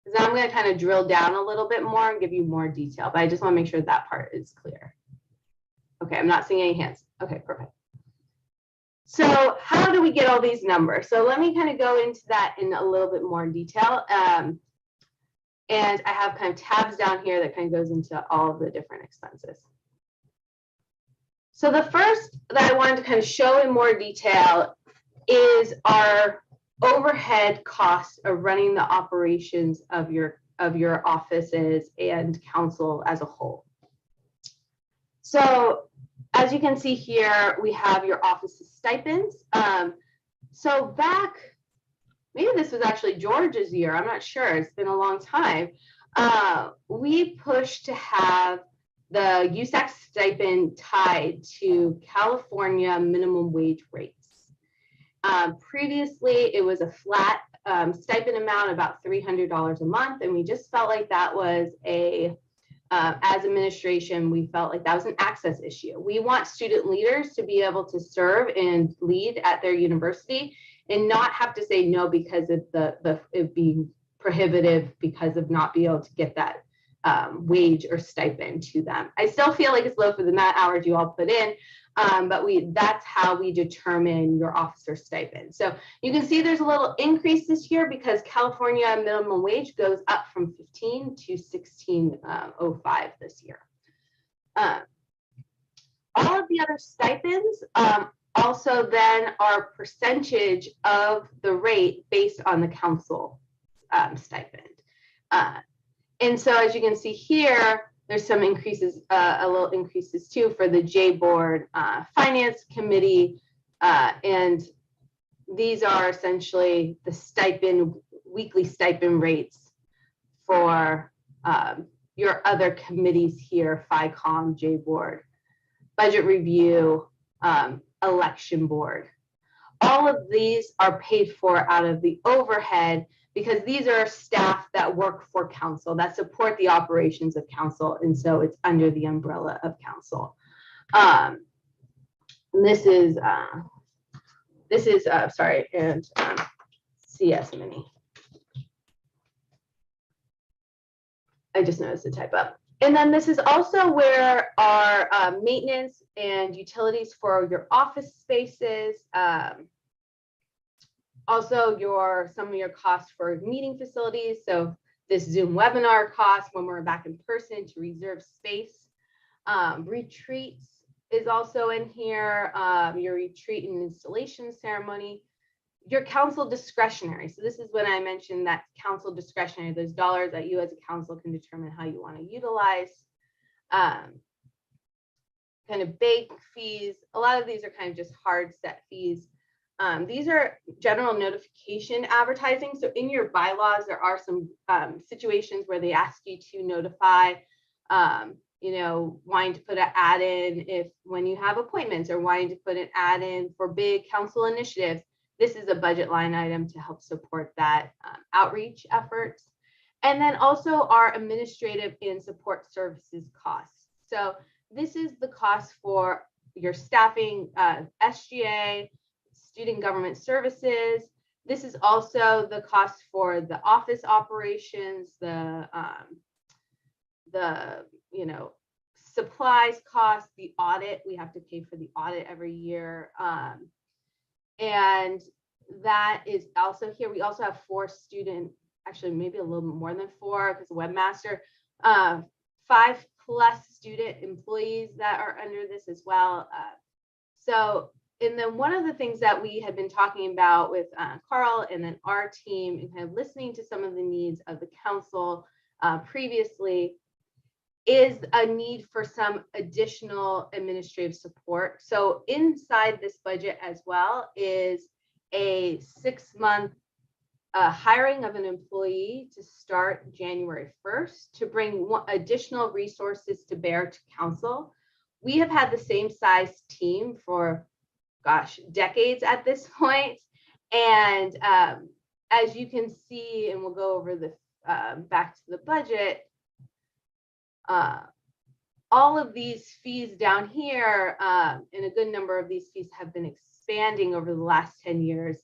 Because I'm going to kind of drill down a little bit more and give you more detail, but I just want to make sure that part is clear. Okay, I'm not seeing any hands. Okay, perfect. So how do we get all these numbers? So let me kind of go into that in a little bit more detail. And I have kind of tabs down here that kind of goes into all of the different expenses. So the first that I wanted to kind of show in more detail is our overhead costs of running the operations of your offices and council as a whole. So as you can see here, we have your office stipends. So back, maybe this was actually George's year, I'm not sure, it's been a long time. We pushed to have the USAC stipend tied to California minimum wage rates. Previously, it was a flat stipend amount, about $300 a month, and we just felt like that was as administration, we felt like that was an access issue. We want student leaders to be able to serve and lead at their university and not have to say no because of it being prohibitive because of not being able to get that wage or stipend to them. I still feel like it's low for the amount of hours you all put in, but that's how we determine your officer stipend. So you can see there's a little increase this year because California minimum wage goes up from 15 to 16.05 this year. All of the other stipends also then are percentage of the rate based on the council stipend. And so as you can see here, there's some increases, a little increases too for the J Board Finance Committee. And these are essentially the stipend, weekly stipend rates for your other committees here, FICOM, J Board, Budget Review, Election Board. All of these are paid for out of the overhead because these are staff that work for council, that support the operations of council, and so it's under the umbrella of council. This is sorry, and CS Mini. I just noticed a typo. And then this is also where our maintenance and utilities for your office spaces, also some of your costs for meeting facilities. So this Zoom webinar cost when we're back in person to reserve space. Retreats is also in here, your retreat and installation ceremony. Your council discretionary. So this is when I mentioned that council discretionary, those dollars that you as a council can determine how you want to utilize. Kind of bake fees. A lot of these are kind of just hard set fees. These are general notification advertising. So in your bylaws, there are some situations where they ask you to notify, wanting to put an ad in when you have appointments or wanting to put an ad in for big council initiatives. This is a budget line item to help support that outreach efforts. And then also our administrative and support services costs. So this is the cost for your staffing, SGA, student government services. This is also the cost for the office operations, the supplies cost, the audit. We have to pay for the audit every year. And that is also here. We also have 4 student, actually maybe a little bit more than 4 because webmaster, 5+ student employees that are under this as well. And then one of the things that we had been talking about with Carl and then our team and kind of listening to some of the needs of the council previously is a need for some additional administrative support. So inside this budget as well is a 6-month hiring of an employee to start January 1st to bring additional resources to bear to council. We have had the same size team for, decades at this point. And as you can see, and we'll go over the back to the budget, all of these fees down here, and a good number of these fees have been expanding over the last 10 years,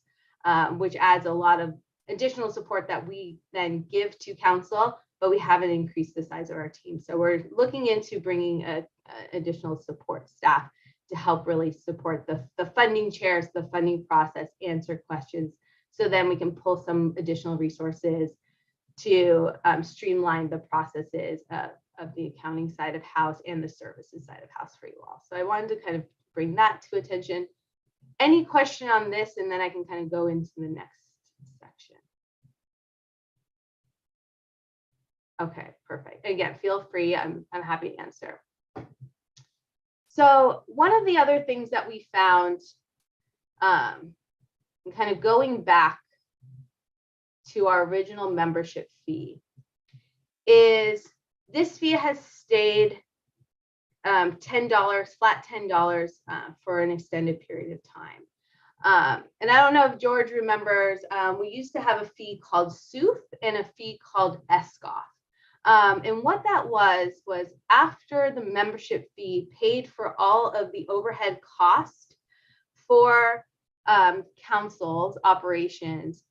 which adds a lot of additional support that we then give to council, but we haven't increased the size of our team. So we're looking into bringing additional support staff to help really support the funding chairs, the funding process, answer questions. So then we can pull some additional resources to streamline the processes of the accounting side of house and the services side of house for you all. So I wanted to kind of bring that to attention. Any question on this, and then I can kind of go into the next section. Okay, perfect. Again, feel free. I'm happy to answer. So one of the other things that we found, kind of going back to our original membership fee, is this fee has stayed $10, flat $10 for an extended period of time. And I don't know if George remembers, we used to have a fee called SUF and a fee called ESCOF. And what that was after the membership fee paid for all of the overhead cost for council's operations,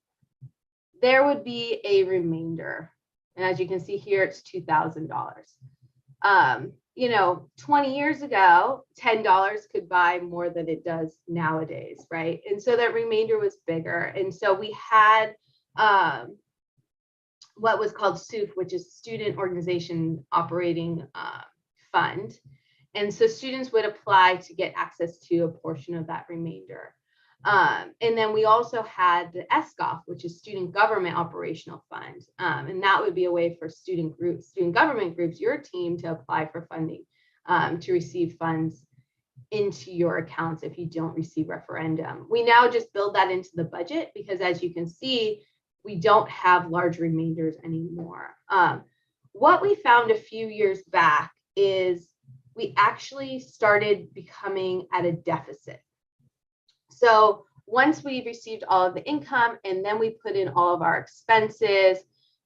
there would be a remainder. And as you can see here, it's $2,000. You know, 20 years ago, $10 could buy more than it does nowadays, right? And so that remainder was bigger. And so we had what was called SUF, which is Student Organization Operating Fund. And so students would apply to get access to a portion of that remainder. And then we also had the ESCOF, which is Student Government Operational Fund. And that would be a way for student government groups, your team, to apply for funding, to receive funds into your accounts if you don't receive referendum. We now just build that into the budget because, as you can see, we don't have large remainders anymore. What we found a few years back is we actually started becoming at a deficit. So once we received all of the income and then we put in all of our expenses,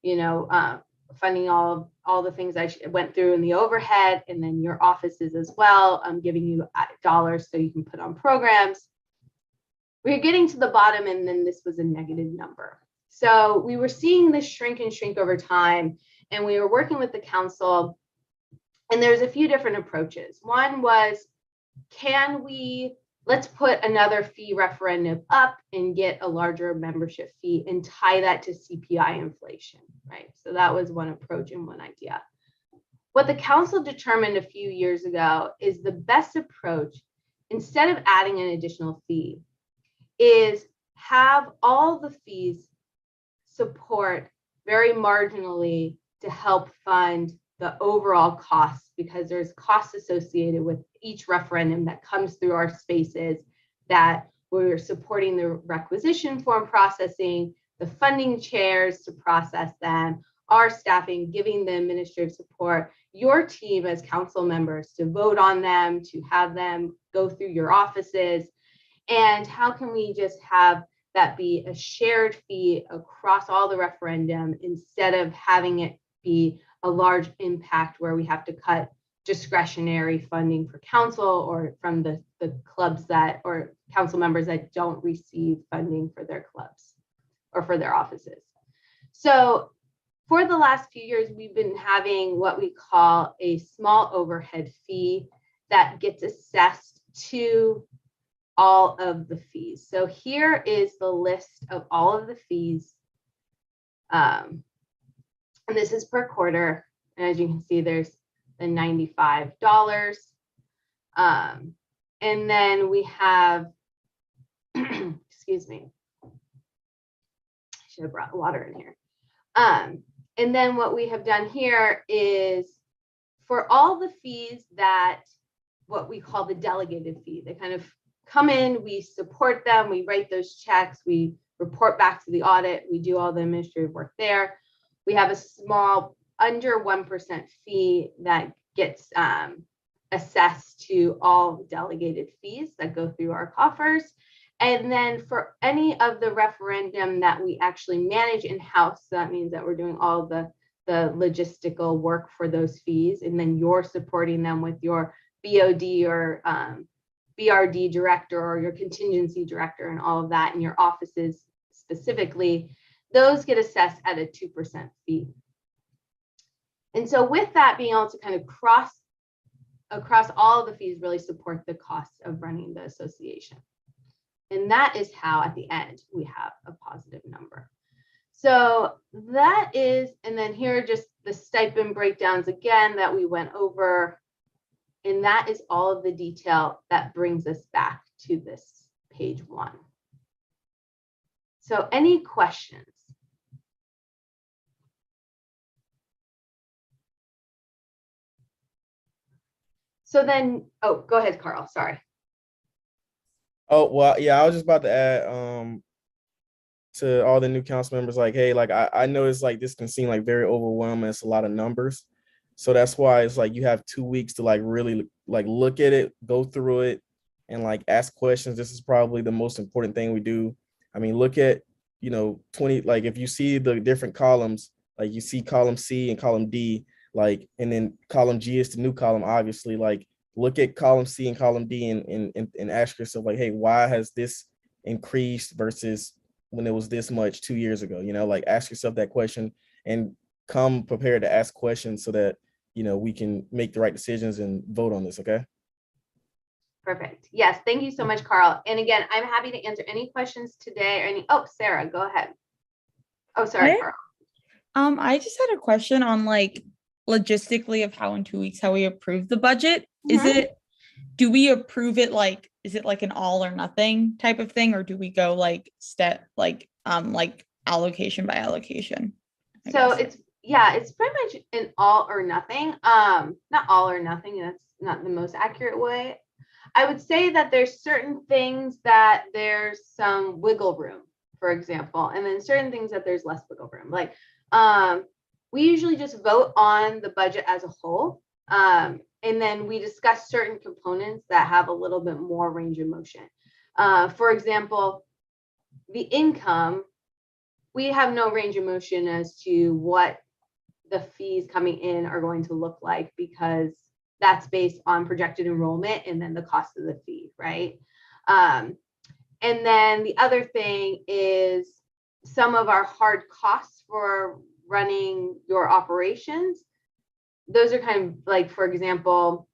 you know, funding all the things I went through in the overhead, and then your offices as well, giving you dollars so you can put on programs. We were getting to the bottom, and then this was a negative number. So we were seeing this shrink and shrink over time, and we were working with the council, and there's a few different approaches. One was, let's put another fee referendum up and get a larger membership fee and tie that to CPI inflation, right? So that was one approach and one idea. What the council determined a few years ago is the best approach, instead of adding an additional fee, is have all the fees support very marginally to help fund the overall costs, because there's costs associated with each referendum that comes through our spaces, that we're supporting the requisition form processing, the funding chairs to process them, our staffing, giving the administrative support, your team as council members to vote on them, to have them go through your offices. And how can we just have that be a shared fee across all the referendum instead of having it be a large impact where we have to cut discretionary funding for council or from the clubs that, or council members that don't receive funding for their clubs or for their offices. So for the last few years, we've been having what we call a small overhead fee that gets assessed to all of the fees. So here is the list of all of the fees. And this is per quarter. And as you can see, there's the $95. And then we have, excuse me, I should have brought water in here. And then what we have done here is for all the fees that what we call the delegated fee, they kind of come in, we support them, we write those checks, we report back to the audit, we do all the administrative work there. We have a small under 1% fee that gets assessed to all delegated fees that go through our coffers. And then for any of the referendum that we actually manage in-house, so that means that we're doing all the logistical work for those fees, and then you're supporting them with your BOD or BRD director or your contingency director and all of that in your offices specifically, those get assessed at a 2% fee. And so with that, being able to kind of across all of the fees really support the costs of running the association. And that is how at the end we have a positive number. So that is, and then here are just the stipend breakdowns again that we went over. And that is all of the detail that brings us back to this page 1. So any questions? So then, oh, go ahead, Carl, sorry. Oh, well, yeah, I was just about to add to all the new council members, like, hey, like I know it's like this can seem like very overwhelming. It's a lot of numbers. So that's why it's like you have 2 weeks to like really like look at it, go through it, and like ask questions. This is probably the most important thing we do. I mean, look at, 20, like if you see the different columns, like you see column C and column D, like, and then column G is the new column, obviously, like look at column C and column D and ask yourself like, hey, why has this increased versus when it was this much 2 years ago? Like ask yourself that question and come prepared to ask questions so that, we can make the right decisions and vote on this. Okay. Perfect. Yes. Thank you so much, Carl. And again, I'm happy to answer any questions today or oh, Sarah, go ahead. Oh, sorry, Carl. I just had a question on like logistically of how in 2 weeks, how we approve the budget. Do we approve it like, is it like an all or nothing type of thing? Or do we go like like allocation by allocation? So it's pretty much an all or nothing. Not all or nothing. That's not the most accurate way. I would say that there's certain things that there's some wiggle room, for example, and then certain things that there's less wiggle room. Like we usually just vote on the budget as a whole. And then we discuss certain components that have a little bit more range of motion. For example, the income, we have no range of motion as to what the fees coming in are going to look like, because that's based on projected enrollment and then the cost of the fee, right? And then the other thing is some of our hard costs for running your operations. Those are kind of like, for example,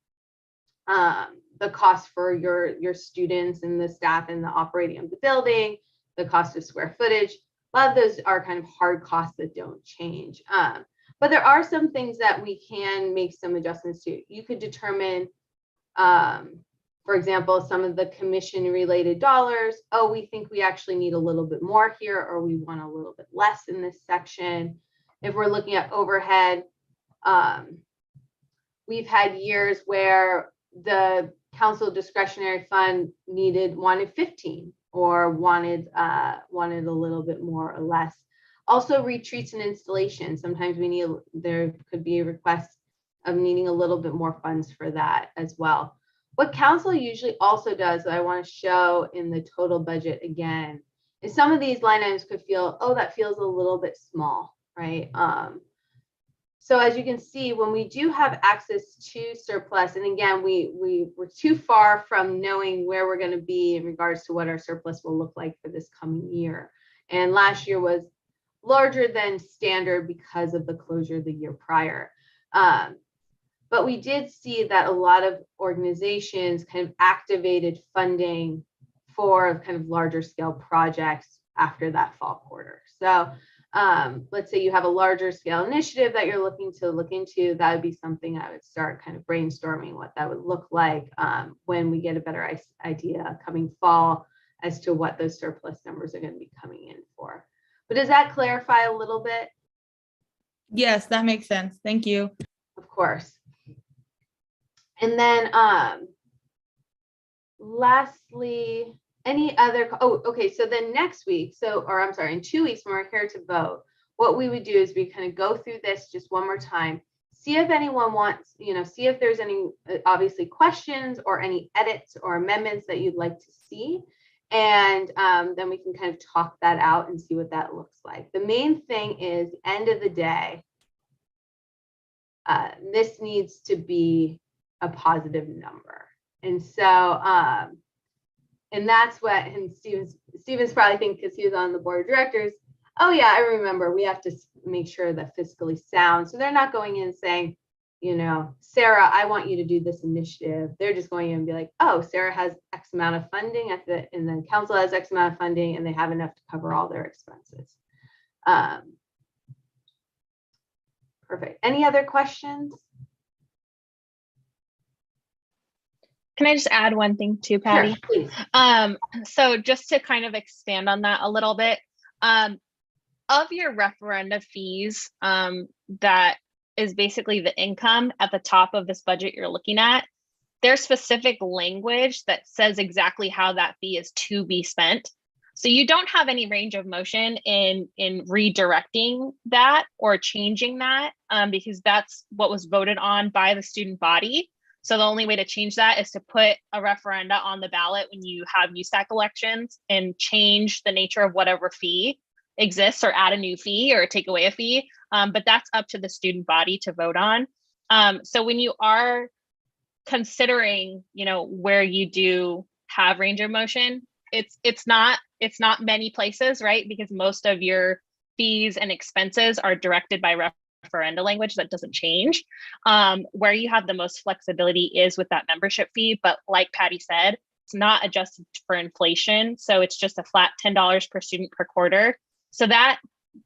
the cost for your students and the staff and the operating of the building, the cost of square footage. A lot of those are kind of hard costs that don't change. But there are some things that we can make some adjustments to. You could determine, for example, some of the commission related dollars. Oh, we think we actually need a little bit more here, or we want a little bit less in this section. If we're looking at overhead, we've had years where the council discretionary fund wanted 15 or wanted a little bit more or less. Also, retreats and installations. Sometimes there could be a request of needing a little bit more funds for that as well. What council usually also does, that I want to show in the total budget again, is some of these line items could feel, oh, that feels a little bit small, right? So as you can see, when we do have access to surplus, and again, we're too far from knowing where we're going to be in regards to what our surplus will look like for this coming year. And last year was larger than standard because of the closure the year prior. But we did see that a lot of organizations kind of activated funding for kind of larger scale projects after that fall quarter. So let's say you have a larger scale initiative that you're looking to look into, that would be something I would start kind of brainstorming what that would look like when we get a better idea coming fall as to what those surplus numbers are going to be coming in for. But does that clarify a little bit? Yes, that makes sense. Thank you. Of course. And then lastly, any other, okay, so then next week, in 2 weeks when we're here to vote, what we would do is we kind of go through this just one more time, see if anyone wants, see if there's any obviously questions or any edits or amendments that you'd like to see. And then we can kind of talk that out and see what that looks like. The main thing is, end of the day, this needs to be a positive number. And so, and that's what, and Steven's probably thinking, because he was on the board of directors, oh yeah, I remember, we have to make sure that fiscally sound. So they're not going in saying, Sarah, I want you to do this initiative. They're just going in and be like, oh, Sarah has X amount of funding and then council has X amount of funding, and they have enough to cover all their expenses. Perfect. Any other questions? Can I just add one thing too, Patty? Sure, please. So just to kind of expand on that a little bit, of your referenda fees, that is basically the income at the top of this budget you're looking at, there's specific language that says exactly how that fee is to be spent. So you don't have any range of motion in redirecting that or changing that because that's what was voted on by the student body. So the only way to change that is to put a referenda on the ballot when you have USAC elections and change the nature of whatever fee exists, or add a new fee or take away a fee. But that's up to the student body to vote on. So when you are considering, where you do have range of motion, it's not many places, right? Because most of your fees and expenses are directed by referenda language that doesn't change. Where you have the most flexibility is with that membership fee, but like Patty said, it's not adjusted for inflation. So it's just a flat $10 per student per quarter. So that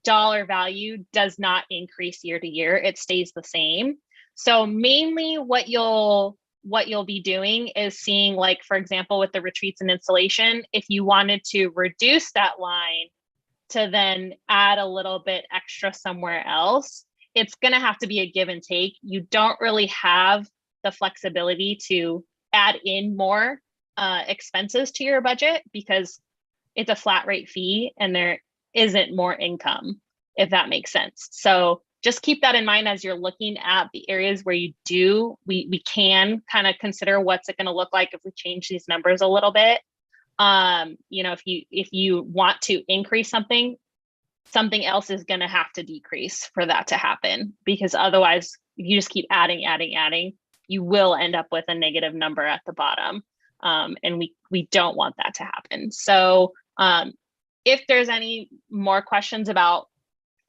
dollar value does not increase year to year. It stays the same. So mainly what you'll be doing is seeing, like, for example, with the retreats and installation, if you wanted to reduce that line to then add a little bit extra somewhere else, it's going to have to be a give and take. You don't really have the flexibility to add in more expenses to your budget because it's a flat rate fee and there isn't more income, if that makes sense. So just keep that in mind as you're looking at the areas where we can kind of consider what's it going to look like if we change these numbers a little bit. If you want to increase something else is going to have to decrease for that to happen, because otherwise if you just keep adding, you will end up with a negative number at the bottom. And we don't want that to happen. So if there's any more questions about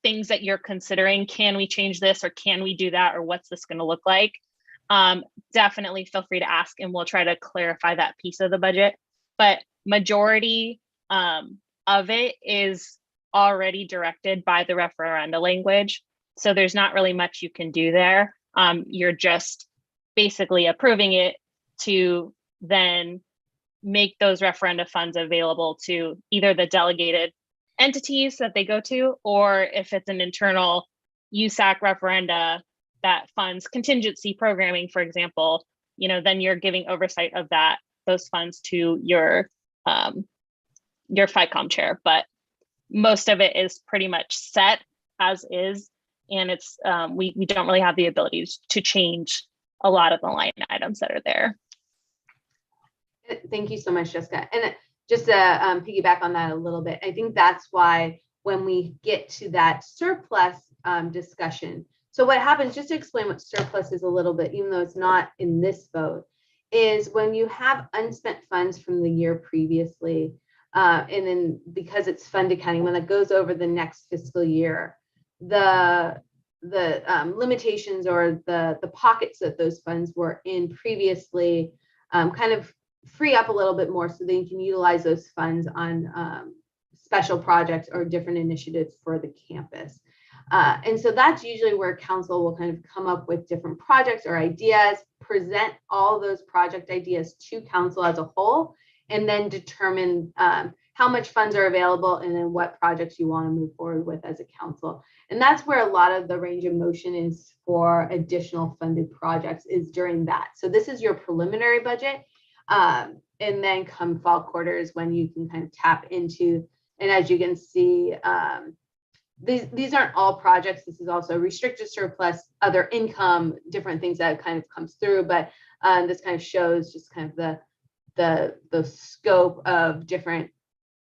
things that you're considering, can we change this or can we do that, or what's this going to look like, definitely feel free to ask and we'll try to clarify that piece of the budget. But majority of it is already directed by the referenda language. So there's not really much you can do there. You're just basically approving it to then make those referenda funds available to either the delegated entities that they go to, or if it's an internal USAC referenda that funds contingency programming, for example, then you're giving oversight of those funds to your FICOM chair. But most of it is pretty much set as is, and it's we don't really have the ability to change a lot of the line items that are there. Thank you so much, Jessica. And just to piggyback on that a little bit, I think that's why when we get to that surplus discussion, so what happens, just to explain what surplus is a little bit, even though it's not in this vote, is when you have unspent funds from the year previously, and then because it's fund accounting, when that goes over the next fiscal year, the limitations or the pockets that those funds were in previously kind of free up a little bit more so that you can utilize those funds on special projects or different initiatives for the campus. And so that's usually where council will kind of come up with different projects or ideas, present all those project ideas to council as a whole, and then determine how much funds are available and then what projects you want to move forward with as a council. And that's where a lot of the range of motion is for additional funded projects, is during that. So this is your preliminary budget. And then come fall quarters when you can kind of tap into, and as you can see, these aren't all projects. This is also restricted surplus, other income, different things that kind of comes through, but this kind of shows just kind of the scope of different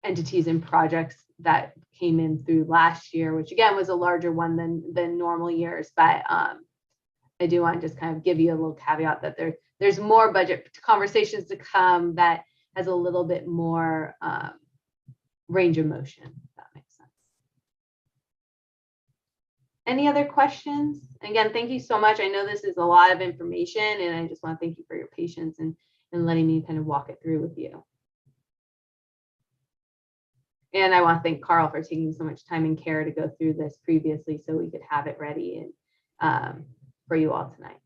entities and projects that came in through last year, which again was a larger one than normal years. But I do want to just kind of give you a little caveat that there's more budget conversations to come that has a little bit more range of motion, if that makes sense. Any other questions? Again, thank you so much. I know this is a lot of information, and I just want to thank you for your patience and letting me kind of walk it through with you. And I want to thank Carl for taking so much time and care to go through this previously so we could have it ready and for you all tonight.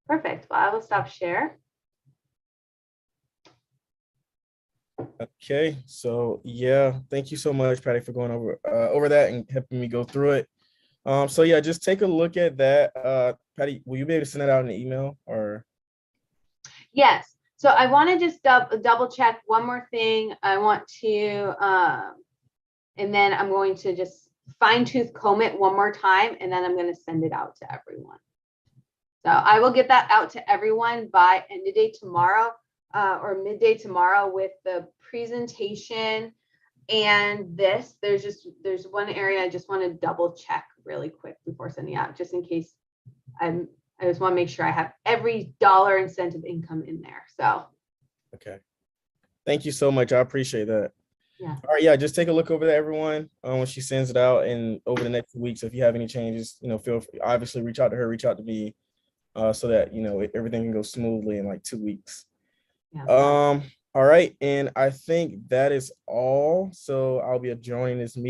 Perfect. Well, I will stop share. Okay, so yeah, thank you so much, Patty, for going over that and helping me go through it. So yeah, just take a look at that. Patty, will you be able to send that out in an email or? Yes. So I want to just double check one more thing. I want to, and then I'm going to just fine tooth comb it one more time, and then I'm going to send it out to everyone. So I will get that out to everyone by end of day tomorrow or midday tomorrow with the presentation and this. There's one area I just want to double check really quick before sending out, just in case I just want to make sure I have every dollar and cent of income in there. So. Okay. Thank you so much. I appreciate that. Yeah. All right. Yeah. Just take a look over that, everyone, when she sends it out, and over the next weeks, if you have any changes, feel free, obviously reach out to her, reach out to me, so that, everything can go smoothly in like 2 weeks. Yeah. All right. And I think that is all. So I'll be adjourning this meeting.